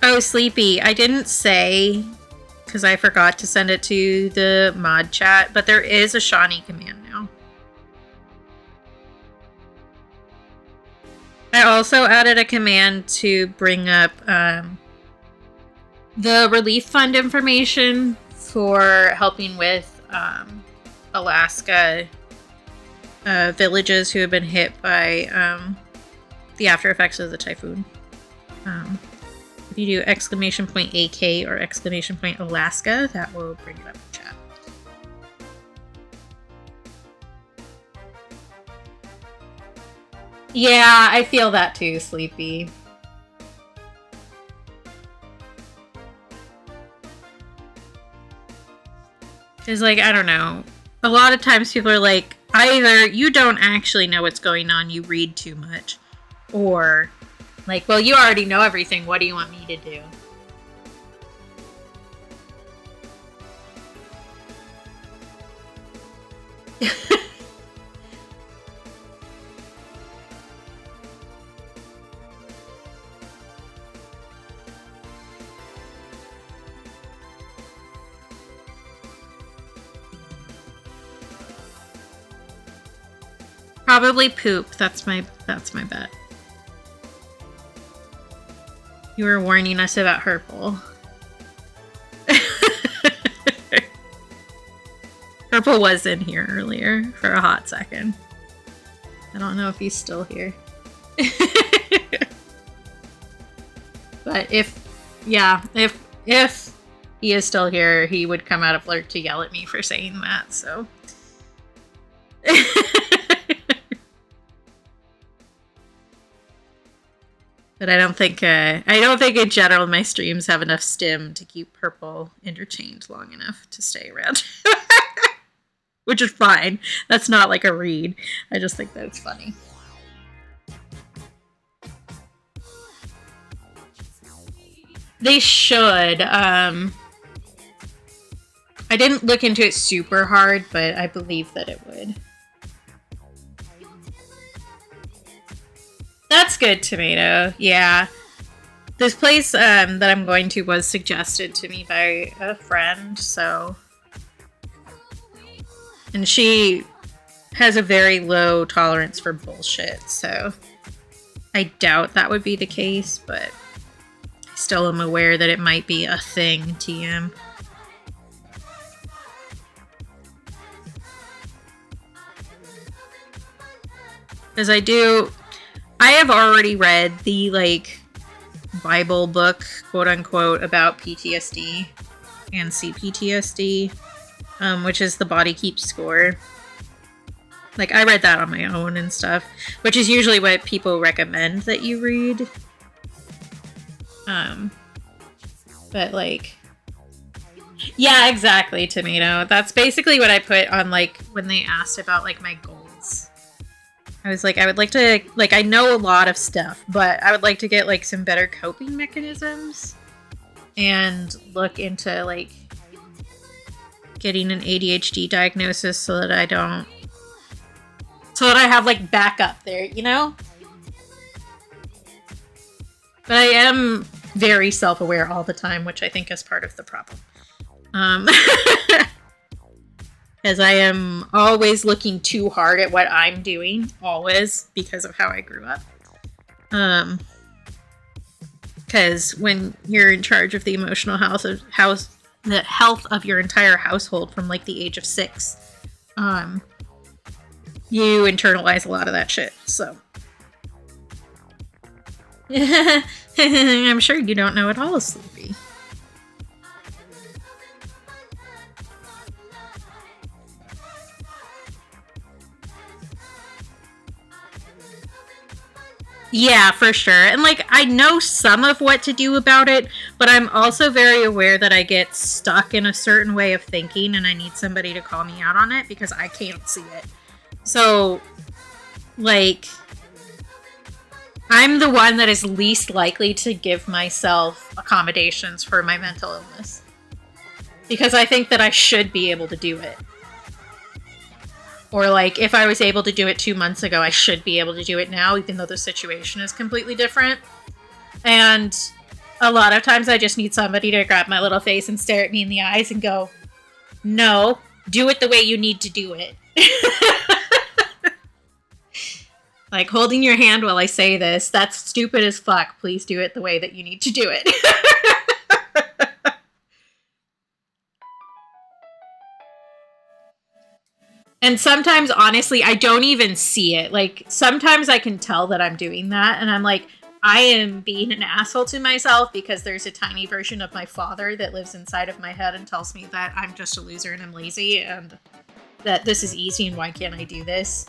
Oh, Sleepy. I didn't say, because I forgot to send it to the mod chat, but there is a Shawnee command now. I also added a command to bring up the relief fund information for helping with Alaska villages who have been hit by the after effects of the typhoon. If you do !AK or !Alaska, that will bring it up in chat. Yeah, I feel that too, Sleepy. Because, like, I don't know. A lot of times people are like, either you don't actually know what's going on, you read too much, or like, well, you already know everything. What do you want me to do? Probably poop. That's my bet. You were warning us about Herpel. Herpel was in here earlier for a hot second. I don't know if he's still here. But if he is still here, he would come out of Lurk to yell at me for saying that, so. But I don't think in general my streams have enough stim to keep Purple entertained long enough to stay around. Which is fine. That's not like a read. I just think that it's funny. They should. I didn't look into it super hard, but I believe that it would. That's good, Tomato. Yeah. This place that I'm going to was suggested to me by a friend, so... And she has a very low tolerance for bullshit, so... I doubt that would be the case, but I still am aware that it might be a thing, TM. Because I have already read the, like, Bible book, quote unquote, about PTSD and CPTSD, which is The Body Keeps Score. Like, I read that on my own and stuff, which is usually what people recommend that you read. But, like, yeah, exactly, Tomato. That's basically what I put on, like, when they asked about, like, my goals. I was like, I would like to, like, I know a lot of stuff, but I would like to get, like, some better coping mechanisms and look into, like, getting an ADHD diagnosis so that I have, like, backup there, you know? But I am very self-aware all the time, which I think is part of the problem. As I am always looking too hard at what I'm doing, always, because of how I grew up. Because when you're in charge of the emotional health of your entire household from, like, the age of 6, you internalize a lot of that shit, so. I'm sure you don't know it all, Sleepy. Yeah, for sure. And, like, I know some of what to do about it, but I'm also very aware that I get stuck in a certain way of thinking and I need somebody to call me out on it because I can't see it. So, like, I'm the one that is least likely to give myself accommodations for my mental illness. Because I think that I should be able to do it. Or, like, if I was able to do it 2 months ago, I should be able to do it now, even though the situation is completely different. And a lot of times I just need somebody to grab my little face and stare at me in the eyes and go, no, do it the way you need to do it. Like, holding your hand while I say this, that's stupid as fuck. Please do it the way that you need to do it. And sometimes, honestly, I don't even see it. Like, sometimes I can tell that I'm doing that, and I'm like, I am being an asshole to myself because there's a tiny version of my father that lives inside of my head and tells me that I'm just a loser and I'm lazy and that this is easy and why can't I do this?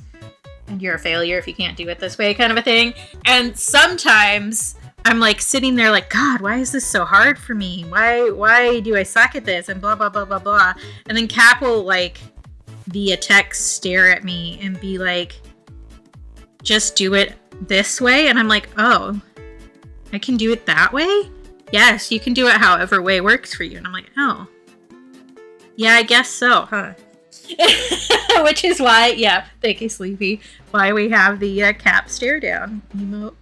And you're a failure if you can't do it this way, kind of a thing. And sometimes I'm, like, sitting there like, God, why is this so hard for me? Why do I suck at this? And blah, blah, blah, blah, blah. And then Cap will, like, via text stare at me and be like, just do it this way. And I'm like, oh, I can do it that way? Yes, you can do it however way works for you. And I'm like, oh, yeah, I guess so, huh? Which is why, yeah, thank you, Sleepy, why we have the Cap stare down emote.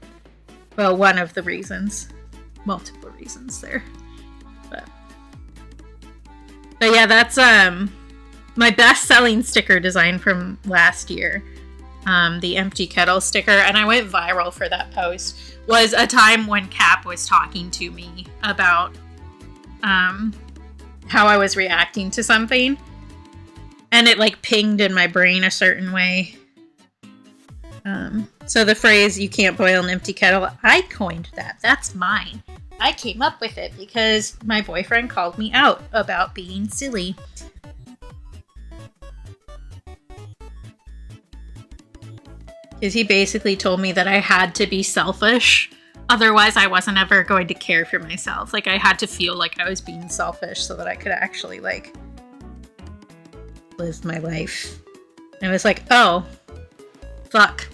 Well, one of the reasons. Multiple reasons there. But yeah, that's my best-selling sticker design from last year. The empty kettle sticker, and I went viral for that post, was a time when Cap was talking to me about how I was reacting to something. And it, like, pinged in my brain a certain way. So the phrase, you can't boil an empty kettle, I coined that. That's mine. I came up with it because my boyfriend called me out about being silly. Because he basically told me that I had to be selfish. Otherwise, I wasn't ever going to care for myself. Like, I had to feel like I was being selfish so that I could actually, like, live my life. And I was like, oh, fuck.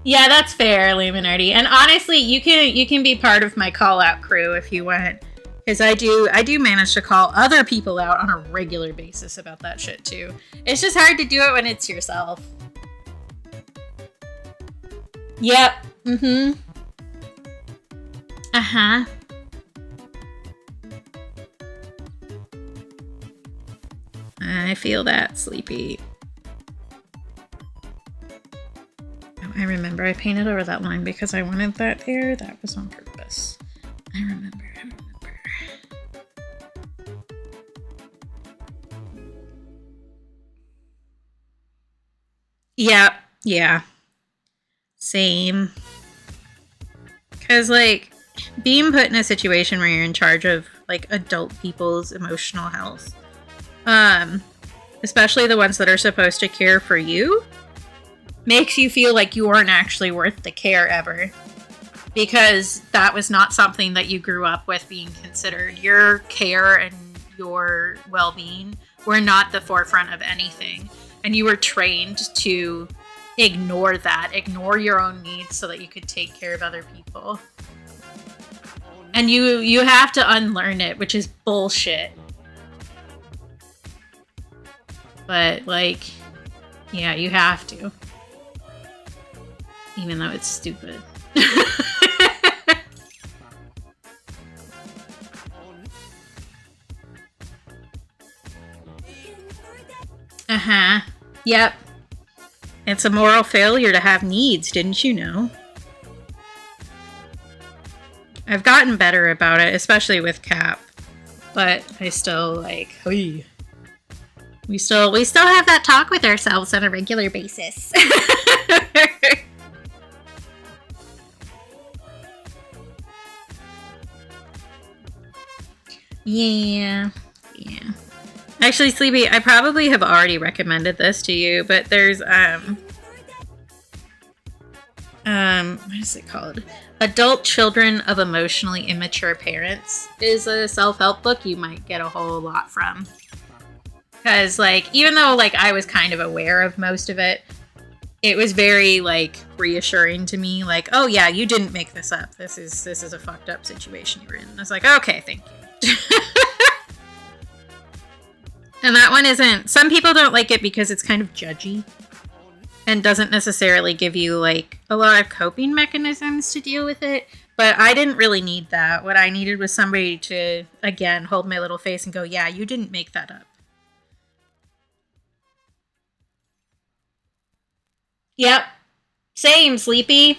Yeah, that's fair, Luminardi. And honestly, you can be part of my call out crew if you want. Because I do manage to call other people out on a regular basis about that shit too. It's just hard to do it when it's yourself. Yep. Mm-hmm. Uh-huh. I feel that, Sleepy. I remember. I painted over that line because I wanted that there. That was on purpose. I remember. Yep. Yeah. Same. Because, like, being put in a situation where you're in charge of, like, adult people's emotional health, especially the ones that are supposed to care for you, makes you feel like you aren't actually worth the care ever. Because that was not something that you grew up with being considered. Your care and your well-being were not the forefront of anything. And you were trained to ignore that, ignore your own needs so that you could take care of other people. And you have to unlearn it, which is bullshit. But, like, yeah, you have to. Even though it's stupid. Uh-huh. Yep. It's a moral failure to have needs, didn't you know? I've gotten better about it, especially with Cap. But I still, like, hey. We still have that talk with ourselves on a regular basis. Yeah. Actually, Sleepy, I probably have already recommended this to you, but there's, what is it called? Adult Children of Emotionally Immature Parents is a self-help book you might get a whole lot from. Because, like, even though, like, I was kind of aware of most of it, it was very, like, reassuring to me. Like, oh, yeah, you didn't make this up. This is a fucked up situation you're in. I was like, okay, thank you. And that one isn't... Some people don't like it because it's kind of judgy. And doesn't necessarily give you, like, a lot of coping mechanisms to deal with it. But I didn't really need that. What I needed was somebody to, again, hold my little face and go, yeah, you didn't make that up. Yep. Same, Sleepy.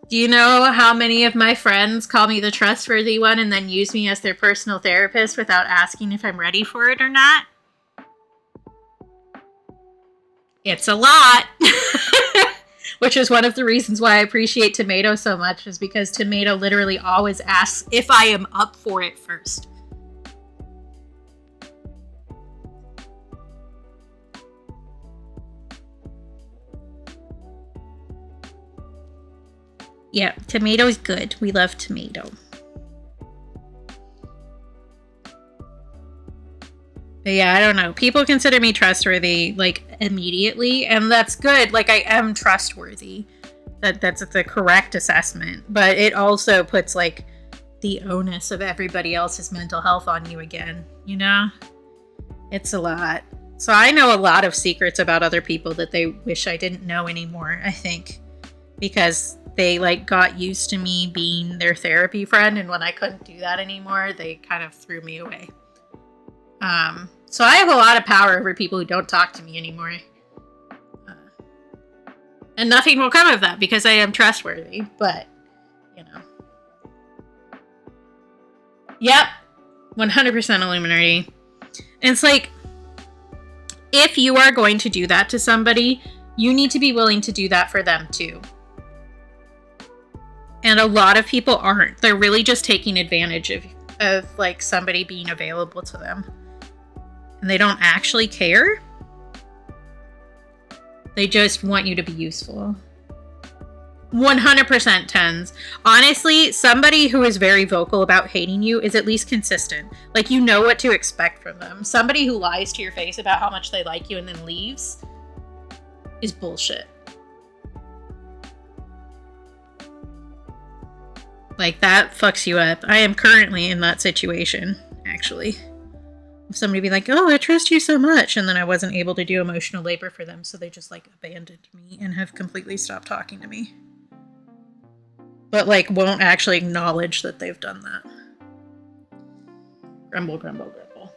Do you know how many of my friends call me the trustworthy one and then use me as their personal therapist without asking if I'm ready for it or not? It's a lot. Which is one of the reasons why I appreciate Tomato so much, is because Tomato literally always asks if I am up for it first. Yeah, Tomato's good. We love Tomato. But yeah, I don't know. People consider me trustworthy, like, immediately, and that's good. Like, I am trustworthy. That's the correct assessment. But it also puts, like, the onus of everybody else's mental health on you again, you know? It's a lot. So I know a lot of secrets about other people that they wish I didn't know anymore, I think. Because they, like, got used to me being their therapy friend, and when I couldn't do that anymore, they kind of threw me away. So I have a lot of power over people who don't talk to me anymore. And nothing will come of that because I am trustworthy, but, you know. Yep. 100% Illuminati. And it's like, if you are going to do that to somebody, you need to be willing to do that for them too. And a lot of people aren't. They're really just taking advantage of like, somebody being available to them. And they don't actually care. They just want you to be useful. 100% tens. Honestly, somebody who is very vocal about hating you is at least consistent. Like, you know what to expect from them. Somebody who lies to your face about how much they like you and then leaves is bullshit. Like, that fucks you up. I am currently in that situation, actually. Somebody be like, oh, I trust you so much, and then I wasn't able to do emotional labor for them, so they just, like, abandoned me and have completely stopped talking to me. But, like, won't actually acknowledge that they've done that. Grumble, grumble, grumble.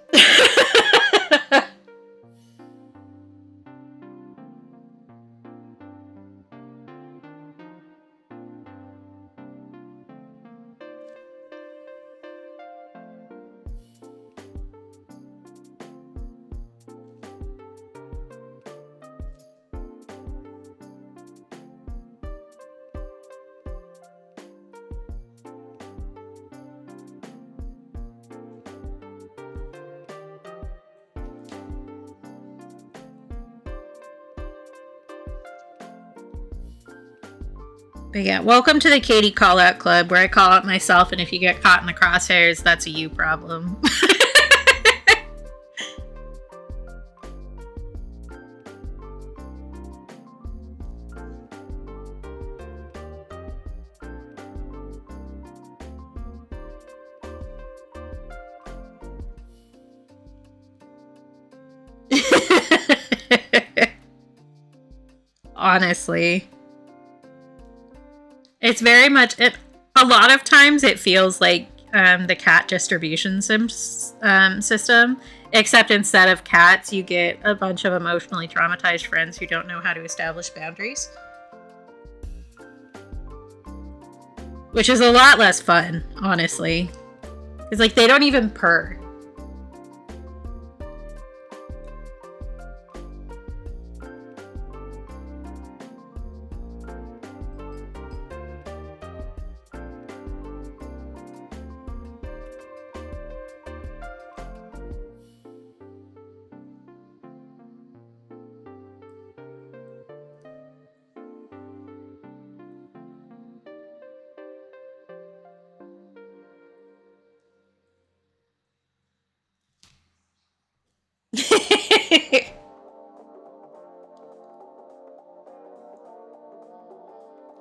But yeah, welcome to the Katie Call Out Club, where I call out myself, and if you get caught in the crosshairs, that's a you problem. Honestly. It's very much it. A lot of times it feels like the cat distribution system, except instead of cats, you get a bunch of emotionally traumatized friends who don't know how to establish boundaries. Which is a lot less fun, honestly. It's like they don't even purr.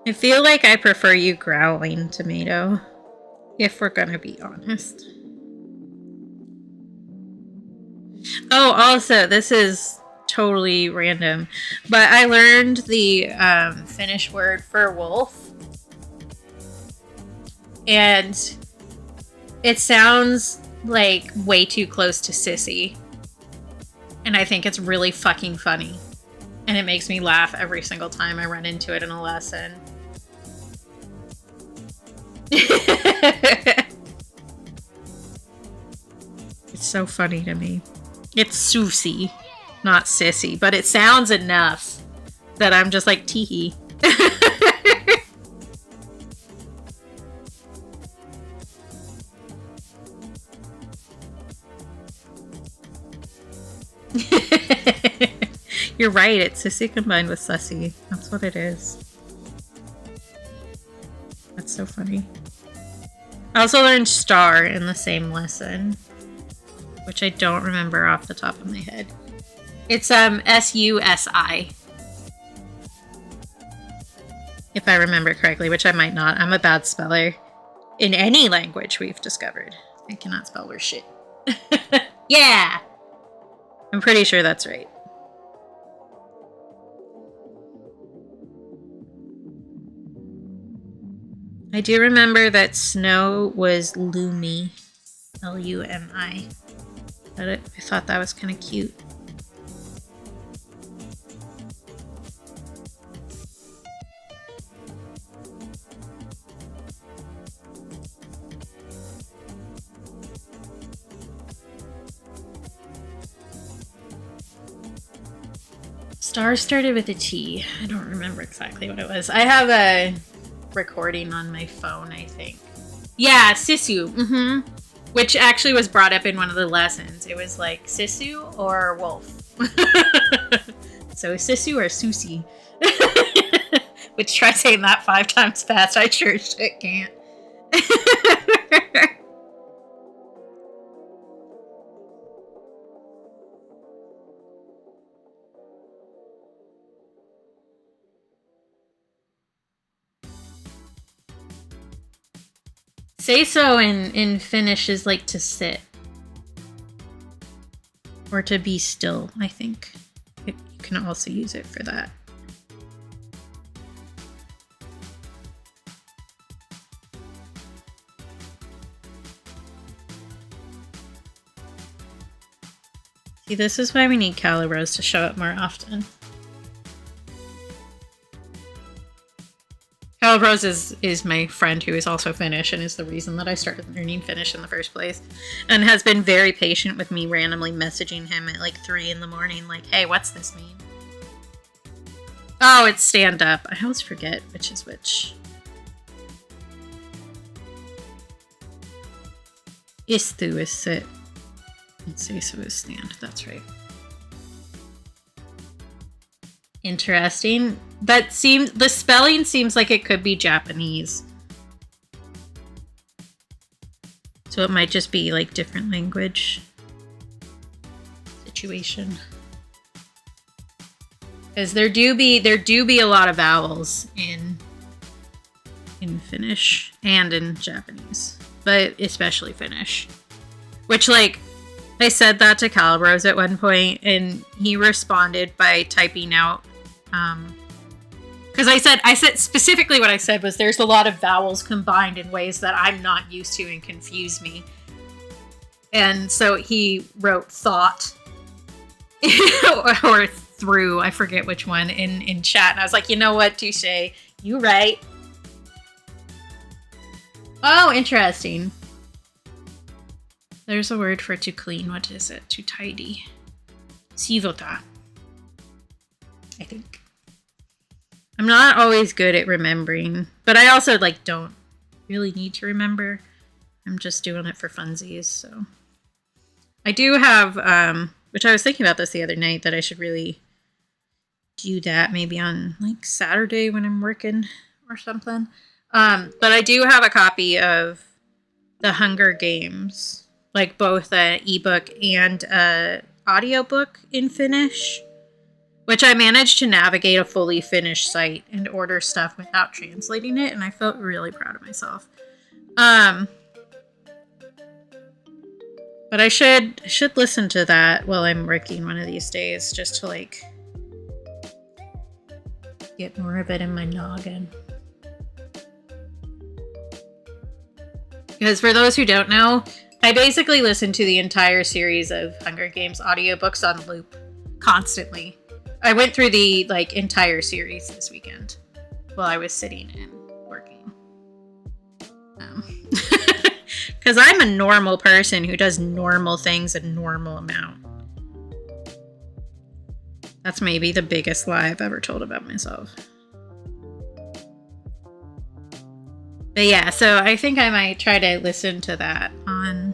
I feel like I prefer you growling, Tomato, if we're gonna be honest. Oh, also, this is totally random, but I learned the Finnish word for wolf, and it sounds like way too close to sissy, and I think it's really fucking funny, and it makes me laugh every single time I run into it in a lesson. It's so funny to me. It's Susie, not sissy, but it sounds enough that I'm just like teehee. You're right, it's sissy combined with sussy. That's what it is. That's so funny. I also learned star in the same lesson, which I don't remember off the top of my head. It's S-U-S-I. If I remember correctly, which I might not. I'm a bad speller. In any language we've discovered. I cannot spell worth shit. Yeah! I'm pretty sure that's right. I do remember that snow was Lumi. L-U-M-I. I thought that was kind of cute. Star started with a T. I don't remember exactly what it was. I have a recording on my phone, I think. Yeah, Sisu. Mm-hmm. Which actually was brought up in one of the lessons. It was like Sisu or wolf. So Sisu or Susie. Which, try saying that 5 times fast. I sure shit can't. Say so in Finnish is like to sit. Or to be still, I think. You can also use it for that. See, this is why we need Calibros to show up more often. Calibros is my friend who is also Finnish and is the reason that I started learning Finnish in the first place, and has been very patient with me randomly messaging him at like 3 in the morning like, hey, what's this mean? Oh, it's stand up. I always forget which is which. Istu is sit. And seiso is stand. That's right. Interesting. The spelling seems like it could be Japanese. So it might just be like different language situation. Because there do be a lot of vowels in Finnish and in Japanese, but especially Finnish. Which, like, I said that to Calibros at one point, and he responded by typing out, because I said specifically what I said was there's a lot of vowels combined in ways that I'm not used to and confuse me. And so he wrote thought or through, I forget which one, in chat. And I was like, you know what, touche, you right. Oh, interesting. There's a word for to clean. What is it? To tidy. Sivota. I think. I'm not always good at remembering, but I also like don't really need to remember. I'm just doing it for funsies, so. I do have, which I was thinking about this the other night, that I should really do that maybe on like Saturday when I'm working or something. But I do have a copy of The Hunger Games, like both an ebook and an audiobook in Finnish, which I managed to navigate a fully Finnish site and order stuff without translating it, and I felt really proud of myself. But I should listen to that while I'm working one of these days, just to like get more of it in my noggin. Because for those who don't know, I basically listened to the entire series of Hunger Games audiobooks on loop constantly. I went through the like entire series this weekend while I was sitting and working. Because I'm a normal person who does normal things a normal amount. That's maybe the biggest lie I've ever told about myself. But yeah, so I think I might try to listen to that on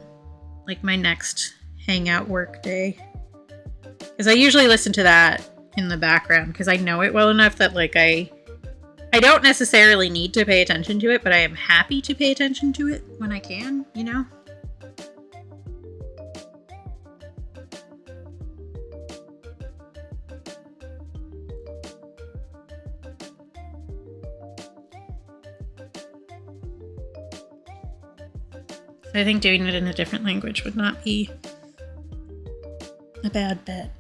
like my next hangout work day. Because I usually listen to that in the background because I know it well enough that like I don't necessarily need to pay attention to it, but I am happy to pay attention to it when I can, you know? I think doing it in a different language would not be a bad bet.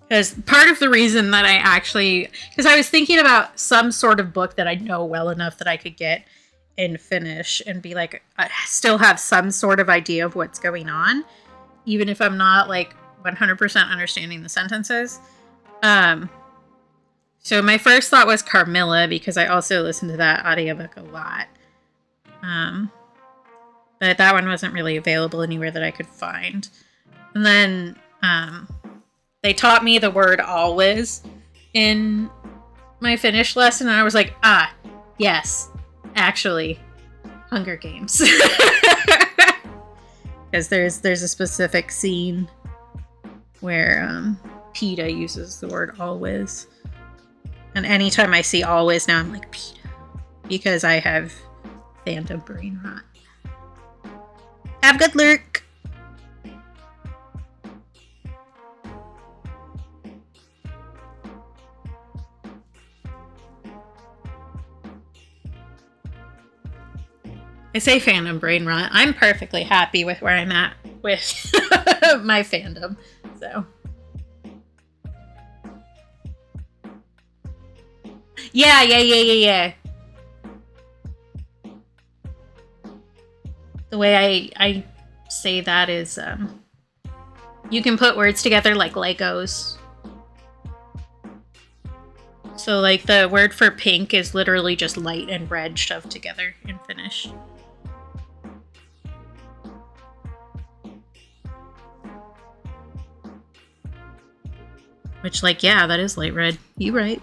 Because part of the reason that because I was thinking about some sort of book that I know well enough that I could get in Finnish and be like, I still have some sort of idea of what's going on, even if I'm not like 100% understanding the sentences. So my first thought was Carmilla, because I also listened to that audiobook a lot. But that one wasn't really available anywhere that I could find. And then they taught me the word always in my Finnish lesson, and I was like, yes, actually, Hunger Games. Because there's a specific scene where PETA uses the word always. And anytime I see always now, I'm like, PETA. Because I have phantom brain rot. Have good lurk! I say fandom brain rot. I'm perfectly happy with where I'm at with my fandom. So. Yeah. The way I say that is, you can put words together like Legos. So, like, the word for pink is literally just light and red shoved together in Finnish. Which, like, yeah, that is light red. You right.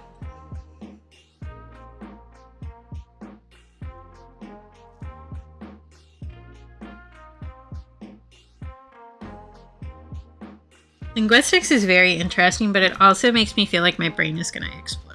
Linguistics is very interesting, but it also makes me feel like my brain is going to explode.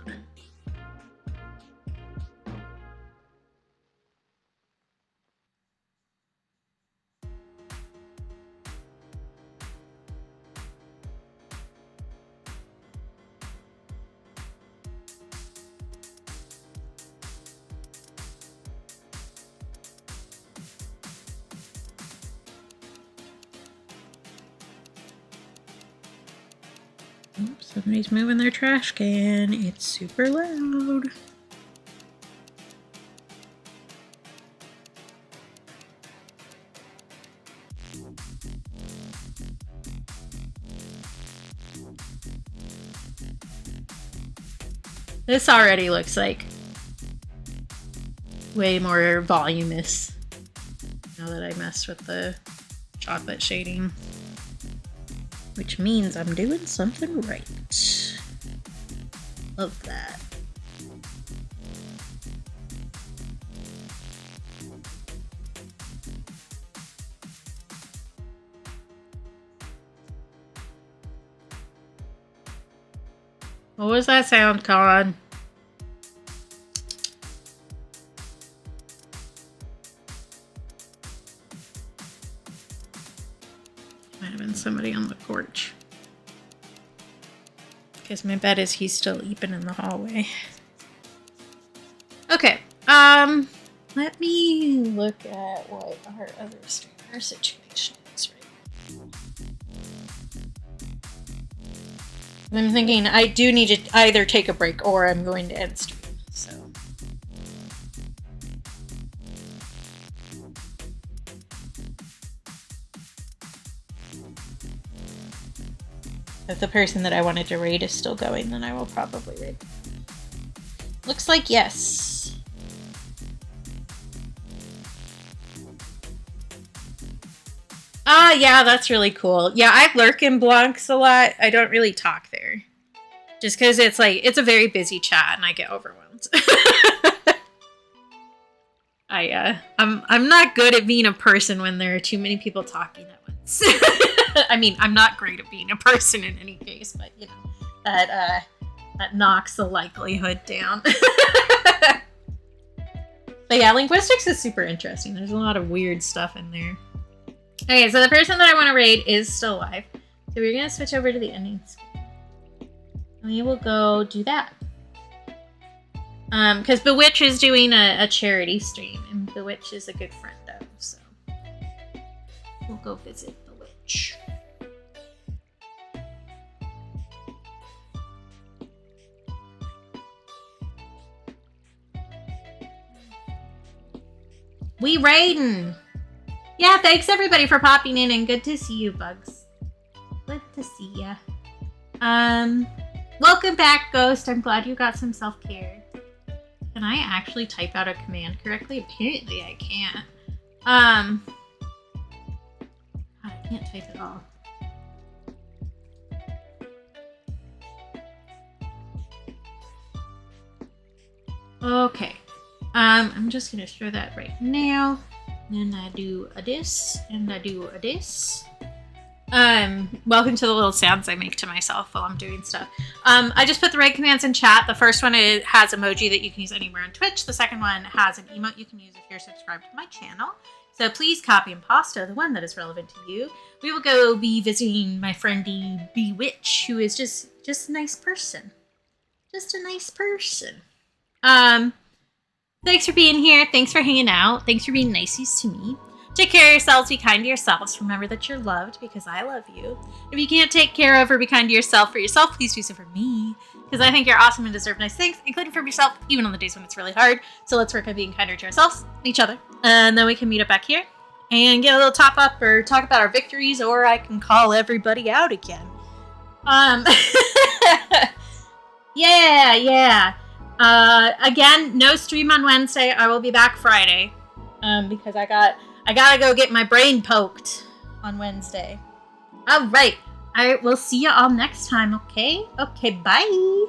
Oops, somebody's moving their trash can. It's super loud. This already looks like way more voluminous now that I messed with the chocolate shading. Which means I'm doing something right. Love that. What was that sound, Colin? Might have been somebody on the porch. Because my bet is he's still eeping in the hallway. Okay. Let me look at what our other streamer situation is right now. I'm thinking I do need to either take a break or I'm going to end stream. So. If the person that I wanted to raid is still going, then I will probably raid. Looks like yes. Yeah, that's really cool. Yeah, I lurk in Blancs a lot. I don't really talk there. Just because it's like, it's a very busy chat and I get overwhelmed. I'm not good at being a person when there are too many people talking at once. I mean, I'm not great at being a person in any case, but you know, that knocks the likelihood down. But yeah, linguistics is super interesting. There's a lot of weird stuff in there. Okay, so the person that I want to raid is still alive. So we're going to switch over to the ending screen. And we will go do that. Because Bewitch is doing a charity stream, and Bewitch is a good friend of, so we'll go visit Bewitch. We raiding! Yeah, thanks everybody for popping in, and good to see you, Bugs. Good to see ya. Welcome back, Ghost. I'm glad you got some self-care. Can I actually type out a command correctly? Apparently I can't. I can't type at all. Okay. I'm just gonna show that right now. Then I do a this, and I do a this. Welcome to the little sounds I make to myself while I'm doing stuff. I just put the raid commands in chat. The first one has emoji that you can use anywhere on Twitch. The second one has an emote you can use if you're subscribed to my channel. So please copy and pasta the one that is relevant to you. We will go be visiting my friendy Bewitch, who is just a nice person. Just a nice person. Thanks for being here. Thanks for hanging out. Thanks for being niceies to me. Take care of yourselves. Be kind to yourselves. Remember that you're loved because I love you. If you can't take care of or be kind to yourself for yourself, please do so for me. Because I think you're awesome and deserve nice things, including for yourself, even on the days when it's really hard. So let's work on being kinder to ourselves and each other. And then we can meet up back here and get a little top up or talk about our victories, or I can call everybody out again. Yeah. Again, no stream on Wednesday. I will be back Friday. Because I gotta go get my brain poked on Wednesday. All right. All right. We'll see you all next time. Okay. Okay. Bye.